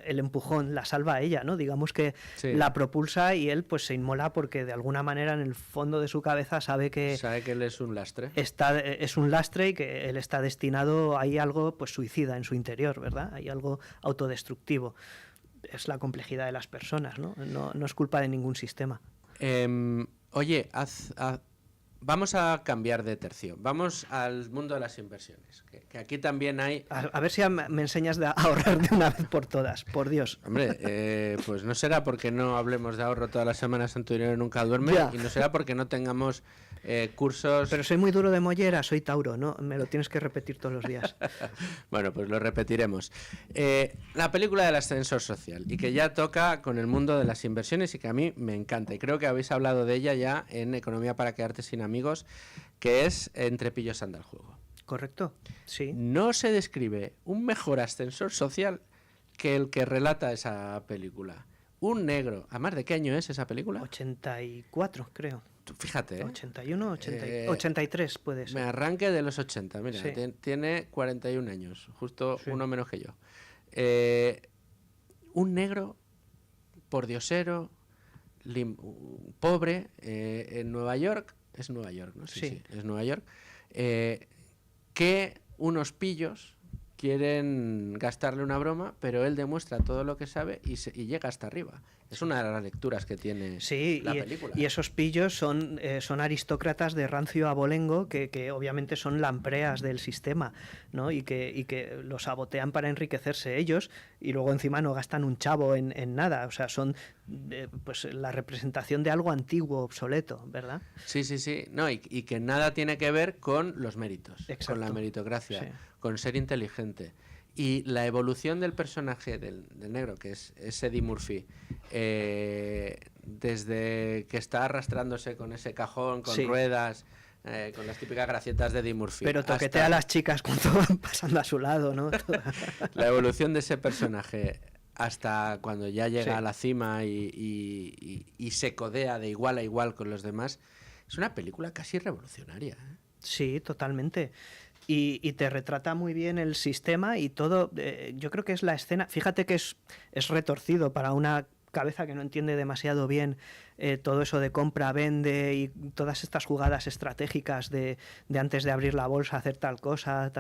el empujón, la salva a ella, ¿no? Digamos que Sí. la propulsa y él pues se inmola porque de alguna manera en el fondo de su cabeza sabe que él es un lastre. es un lastre y que él está destinado, hay algo pues suicida en su interior, ¿verdad? Hay algo autodestructivo. Es la complejidad de las personas, ¿no? No es culpa de ningún sistema. Oye, vamos a cambiar de tercio. Vamos al mundo de las inversiones. Que aquí también hay... A ver si me enseñas a ahorrar de una vez por todas, por Dios. Hombre, pues no será porque no hablemos de ahorro todas las semanas en Tu Dinero Nunca Duerme, Ya. y no será porque no tengamos cursos... Pero soy muy duro de mollera, soy Tauro, ¿no? Me lo tienes que repetir todos los días. Bueno, pues lo repetiremos. La película del ascensor social, y que ya toca con el mundo de las inversiones y que a mí me encanta. Y creo que habéis hablado de ella ya en Economía para quedarte sin amigos, que es Entre pillos anda el juego. ¿Correcto? Sí. No se describe un mejor ascensor social que el que relata esa película. Un negro. ¿Además de qué año es esa película? 84, creo. Fíjate. 81, 83 puede ser. Me arranque de los 80. Mira, Sí. tiene 41 años. Justo Sí. uno menos que yo. Un negro, pordiosero, pobre, en Nueva York. Es Nueva York, ¿no? Sí. Es Nueva York. Que unos pillos quieren gastarle una broma, pero él demuestra todo lo que sabe y llega hasta arriba. Es una de las lecturas que tiene Sí, la película. y esos pillos son aristócratas de rancio abolengo que obviamente son lampreas del sistema, ¿no? Y que los sabotean para enriquecerse ellos y luego encima no gastan un chavo en nada. O sea, son pues la representación de algo antiguo, obsoleto, ¿verdad? Sí. No, y que nada tiene que ver con los méritos, Exacto. con la meritocracia, Sí. con ser inteligente. Y la evolución del personaje del negro, que es Eddie Murphy, desde que está arrastrándose con ese cajón, con Sí. ruedas, con las típicas gracietas de Eddie Murphy. Pero toquetea a las chicas cuando van pasando a su lado, ¿no? La evolución de ese personaje hasta cuando ya llega Sí. a la cima y se codea de igual a igual con los demás, es una película casi revolucionaria, ¿eh? Sí, totalmente. Y te retrata muy bien el sistema y todo. Yo creo que es la escena. Fíjate que es retorcido para una cabeza que no entiende demasiado bien todo eso de compra, vende y todas estas jugadas estratégicas de antes de abrir la bolsa hacer tal cosa,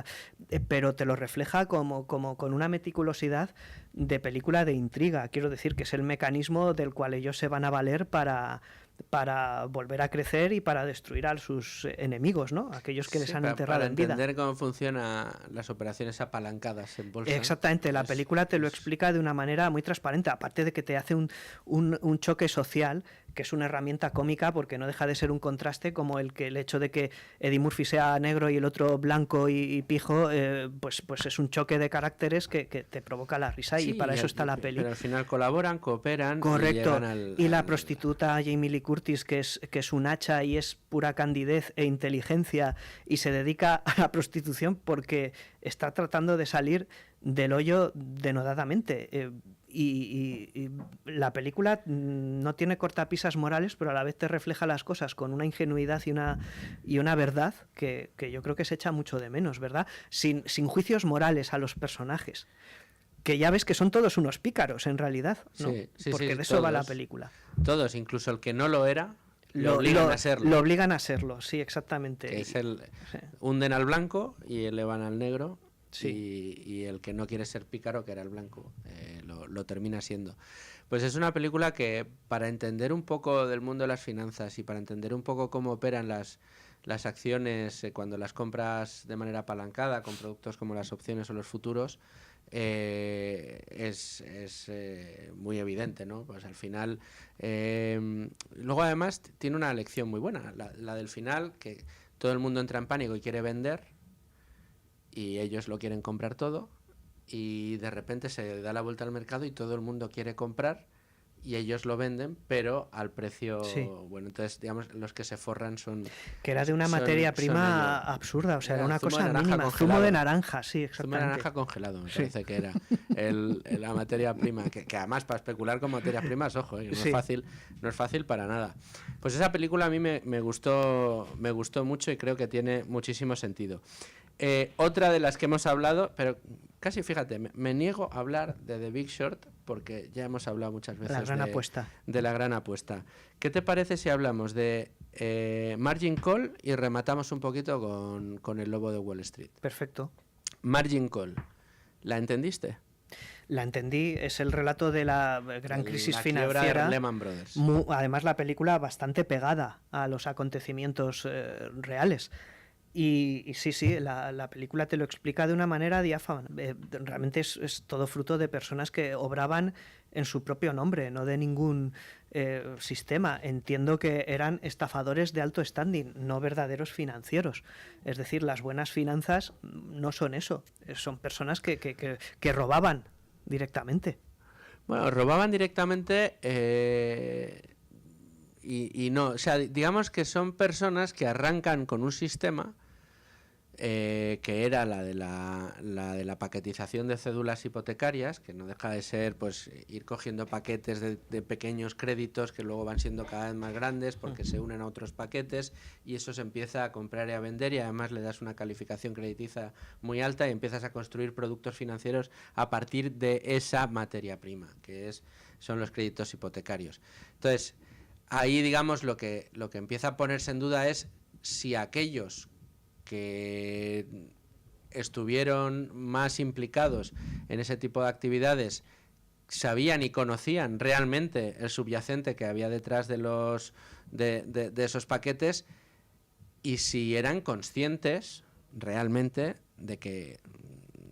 pero te lo refleja como con una meticulosidad de película de intriga. Quiero decir que es el mecanismo del cual ellos se van a valer para volver a crecer y para destruir a sus enemigos, ¿no? Aquellos que les han enterrado en vida. Para entender cómo funcionan las operaciones apalancadas en bolsa. Exactamente, la película te lo explica de una manera muy transparente, aparte de que te hace un choque social, que es una herramienta cómica porque no deja de ser un contraste como el hecho de que Eddie Murphy sea negro y el otro blanco y pijo, pues es un choque de caracteres que te provoca la risa y para eso está la peli. Pero al final colaboran, cooperan. Correcto. Y la prostituta Jamie Lee Curtis, que es un hacha y es pura candidez e inteligencia y se dedica a la prostitución porque está tratando de salir del hoyo denodadamente. Y la película no tiene cortapisas morales, pero a la vez te refleja las cosas con una ingenuidad y una verdad que yo creo que se echa mucho de menos, ¿verdad? Sin juicios morales a los personajes. Que ya ves que son todos unos pícaros, en realidad, ¿no? Sí, porque de eso va la película. Todos, incluso el que no lo era, lo obligan a serlo. Lo obligan a serlo, sí, exactamente. Que es sí. Hunden al blanco y elevan al negro. Sí. Y el que no quiere ser pícaro, que era el blanco, lo termina siendo. Pues es una película que, para entender un poco del mundo de las finanzas y para entender un poco cómo operan las acciones cuando las compras de manera apalancada con productos como las opciones o los futuros, es muy evidente, ¿no? Pues al final... luego además tiene una lección muy buena, la del final, que todo el mundo entra en pánico y quiere vender, y ellos lo quieren comprar todo, y de repente se da la vuelta al mercado y todo el mundo quiere comprar y ellos lo venden, pero al precio... Sí. Bueno, entonces, digamos, los que se forran son... Que era de una materia prima absurda, o sea, era una cosa mínima. Zumo de naranja, sí, exactamente. Zumo de naranja congelado, me parece que era la materia prima, que además para especular con materias primas, ojo, no es fácil para nada. Pues esa película a mí me gustó mucho y creo que tiene muchísimo sentido. Otra de las que hemos hablado, pero casi fíjate, me niego a hablar de The Big Short porque ya hemos hablado muchas veces de La Gran Apuesta. ¿Qué te parece si hablamos de Margin Call y rematamos un poquito con El Lobo de Wall Street? Perfecto. Margin Call, ¿la entendiste? La entendí, es el relato de la gran crisis financiera. De Lehman Brothers. Además, la película bastante pegada a los acontecimientos reales. Y sí, sí, la película te lo explica de una manera diáfana. Realmente es todo fruto de personas que obraban en su propio nombre, no de ningún sistema. Entiendo que eran estafadores de alto standing, no verdaderos financieros. Es decir, las buenas finanzas no son eso, son personas que robaban directamente. Bueno, robaban directamente y no, o sea, digamos que son personas que arrancan con un sistema que era la de la paquetización de cédulas hipotecarias, que no deja de ser pues ir cogiendo paquetes de pequeños créditos que luego van siendo cada vez más grandes porque se unen a otros paquetes y eso se empieza a comprar y a vender y además le das una calificación crediticia muy alta y empiezas a construir productos financieros a partir de esa materia prima, que son los créditos hipotecarios. Entonces, ahí digamos lo que empieza a ponerse en duda es si aquellos que estuvieron más implicados en ese tipo de actividades sabían y conocían realmente el subyacente que había detrás de esos paquetes y si eran conscientes realmente de que,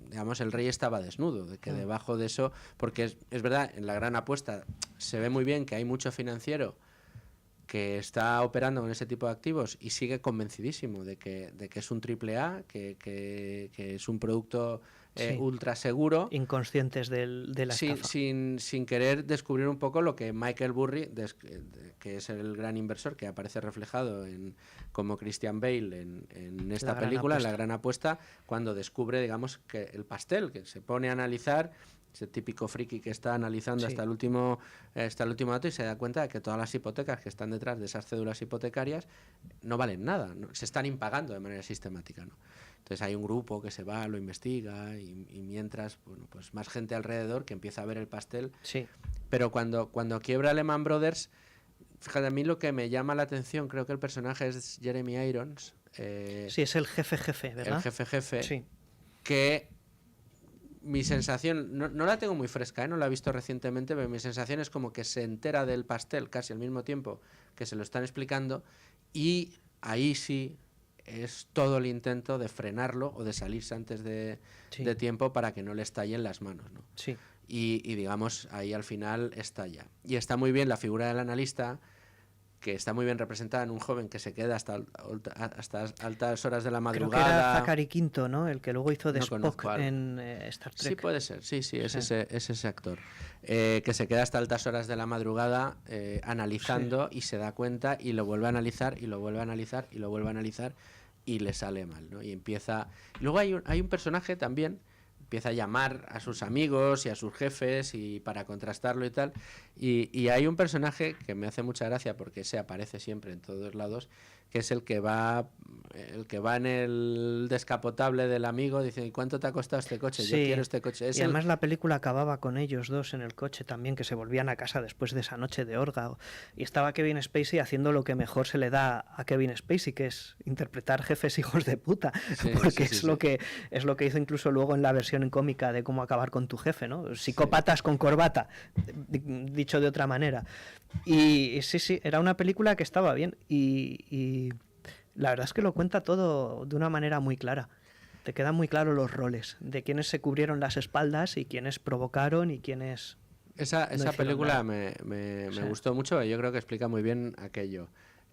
digamos, el rey estaba desnudo, de que debajo de eso, porque es verdad, en la gran apuesta se ve muy bien que hay mucho financiero que está operando con ese tipo de activos y sigue convencidísimo de que es un triple A, que es un producto ultra seguro. Inconscientes de la estafa. Sin querer descubrir un poco lo que Michael Burry, que es el gran inversor que aparece reflejado como Christian Bale en esta película, en La Gran Apuesta, cuando descubre, digamos, que el pastel, que se pone a analizar, ese típico friki que está analizando hasta el último dato y se da cuenta de que todas las hipotecas que están detrás de esas cédulas hipotecarias no valen nada, ¿no? Se están impagando de manera sistemática, ¿no? Entonces hay un grupo que se va, lo investiga y mientras, bueno, pues más gente alrededor que empieza a ver el pastel. Sí. Pero cuando quiebra Lehman Brothers, fíjate, a mí lo que me llama la atención, creo que el personaje es Jeremy Irons. Sí, es el jefe, ¿verdad? El jefe, sí. Que mi sensación, no la tengo muy fresca, no la he visto recientemente, pero mi sensación es como que se entera del pastel casi al mismo tiempo que se lo están explicando y ahí sí es todo el intento de frenarlo o de salirse antes de tiempo para que no le estallen las manos, ¿no? Sí. Y digamos, ahí al final estalla. Y está muy bien la figura del analista, que está muy bien representada en un joven que se queda hasta altas horas de la madrugada. Creo que era Zachary Quinto, ¿no? El que luego hizo de Spock en Star Trek. Sí, puede ser, sí, es ese actor. Que se queda hasta altas horas de la madrugada analizando y se da cuenta y lo vuelve a analizar y lo vuelve a analizar y lo vuelve a analizar y le sale mal, ¿no? Y empieza... Luego hay un personaje también, empieza a llamar a sus amigos y a sus jefes y para contrastarlo y tal, y hay un personaje que me hace mucha gracia porque se aparece siempre en todos lados, que es el que va en el descapotable del amigo, dice, ¿y cuánto te ha costado este coche? Sí. Yo quiero este coche. Y además la película acababa con ellos dos en el coche también, que se volvían a casa después de esa noche de orga. Y estaba Kevin Spacey haciendo lo que mejor se le da a Kevin Spacey, que es interpretar jefes hijos de puta, porque es lo que hizo incluso luego en la versión cómica de Cómo acabar con tu jefe, ¿no? Psicópatas con corbata, dicho de otra manera. Y sí, era una película que estaba bien y la verdad es que lo cuenta todo de una manera muy clara. Te quedan muy claros los roles de quienes se cubrieron las espaldas y quienes provocaron y quienes... Esa película me gustó mucho, yo creo que explica muy bien aquello.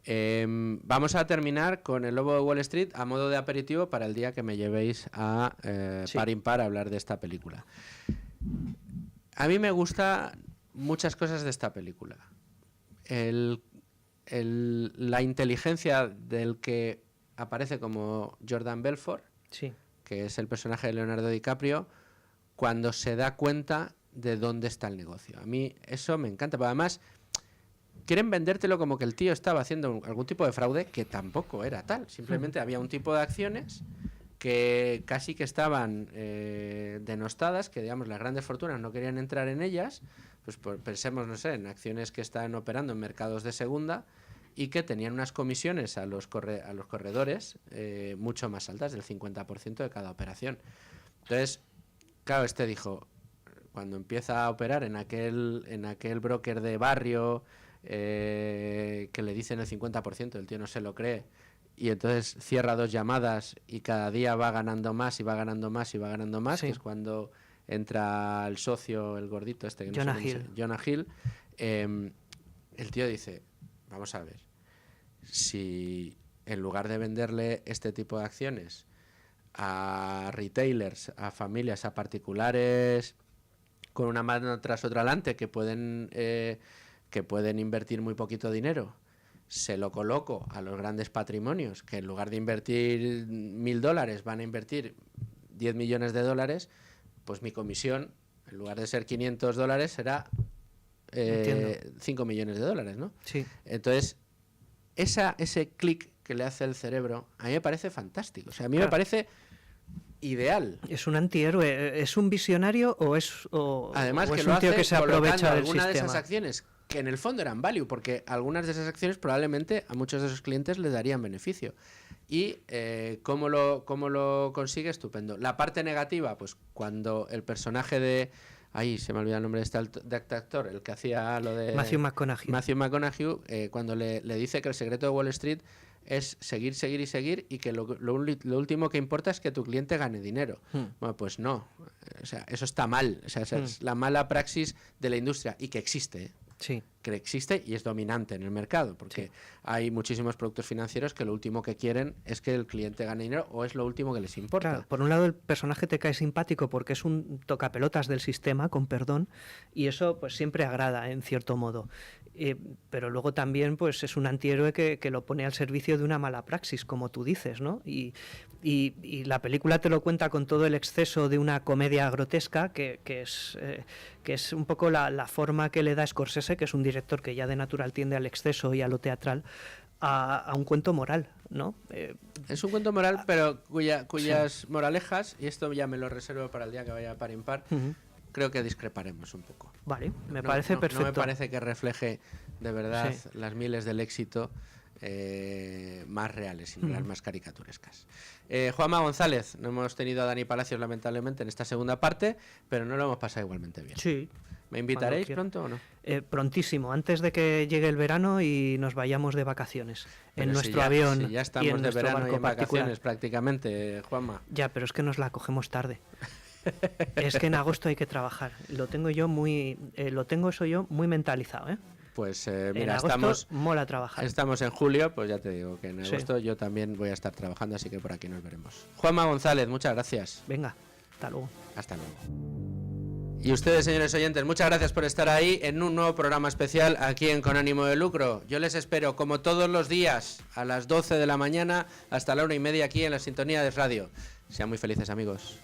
Vamos a terminar con El Lobo de Wall Street a modo de aperitivo para el día que me llevéis a Par Impar a hablar de esta película. A mí me gustan muchas cosas de esta película. La inteligencia del que aparece como Jordan Belfort, que es el personaje de Leonardo DiCaprio, cuando se da cuenta de dónde está el negocio. A mí eso me encanta, pero además quieren vendértelo como que el tío estaba haciendo algún tipo de fraude que tampoco era tal. Simplemente había un tipo de acciones que casi que estaban denostadas, que digamos las grandes fortunas no querían entrar en ellas, pues pensemos, no sé, en acciones que están operando en mercados de segunda y que tenían unas comisiones a los corredores mucho más altas, del 50% de cada operación. Entonces, claro, dijo, cuando empieza a operar en aquel broker de barrio que le dicen el 50%, el tío no se lo cree y entonces cierra 2 llamadas y cada día va ganando más y va ganando más y va ganando más, Sí. que es cuando entra el socio, el gordito este, que no Jonah sé cómo Hill. Jonah Hill. El tío dice, vamos a ver, si en lugar de venderle este tipo de acciones a retailers, a familias, a particulares, con una mano tras otra adelante, que pueden invertir muy poquito dinero, se lo coloco a los grandes patrimonios, que en lugar de invertir $1.000 van a invertir $10 millones, pues mi comisión, en lugar de ser $500, será $5 millones, ¿no? Sí. Entonces, ese clic que le hace el cerebro, a mí me parece fantástico. O sea, a mí Claro. me parece ideal. Es un antihéroe. ¿Es un visionario o es, Además, o que es lo un tío hace que se colocando aprovecha del alguna de esas sistema? acciones que en el fondo eran value, porque algunas de esas acciones probablemente a muchos de sus clientes les darían beneficio. Y ¿cómo lo consigue? Estupendo. La parte negativa, pues cuando el personaje de... Ahí se me olvida el nombre de este actor, el que hacía lo de... Matthew McConaughey. Matthew McConaughey, cuando le dice que el secreto de Wall Street es seguir y seguir, y que lo último que importa es que tu cliente gane dinero. Bueno, pues no. O sea, eso está mal. O sea, esa es la mala praxis de la industria, y que existe, ¿eh? Sí. Que existe y es dominante en el mercado, porque hay muchísimos productos financieros que lo último que quieren es que el cliente gane dinero, o es lo último que les importa. Claro, por un lado el personaje te cae simpático porque es un tocapelotas del sistema, con perdón, y eso pues siempre agrada en cierto modo. Pero luego también pues es un antihéroe que lo pone al servicio de una mala praxis, como tú dices, ¿no? Y la película te lo cuenta con todo el exceso de una comedia grotesca, que es un poco la forma que le da Scorsese, que es un director que ya de natural tiende al exceso y a lo teatral, a un cuento moral, ¿no? Es un cuento moral, pero cuyas moralejas, y esto ya me lo reservo para el día que vaya a Par Impar, creo que discreparemos un poco. Vale, me parece perfecto. No me parece que refleje de verdad Sí. las miles del éxito más reales y las más caricaturescas. Juanma González, no hemos tenido a Dani Palacios lamentablemente en esta segunda parte, pero no lo hemos pasado igualmente bien. Sí. ¿Me invitaréis pronto o no? Prontísimo, antes de que llegue el verano y nos vayamos de vacaciones Pero en si nuestro ya, avión. si ya y estamos en de nuestro verano y barco en particular. vacaciones prácticamente, Juanma. Ya, pero es que nos la cogemos tarde. Es que en agosto hay que trabajar. Lo tengo muy mentalizado, ¿eh? Pues En mira, agosto mola trabajar. estamos en julio, pues ya te digo que en Sí. agosto yo también voy a estar trabajando, así que por aquí nos veremos. Juanma González, muchas gracias. Venga, hasta luego. Hasta luego. Y ustedes, señores oyentes, muchas gracias por estar ahí en un nuevo programa especial aquí en Con Ánimo de Lucro. Yo les espero, como todos los días, a las 12 de la mañana hasta la 1:30 aquí en la sintonía de radio. Sean muy felices, amigos.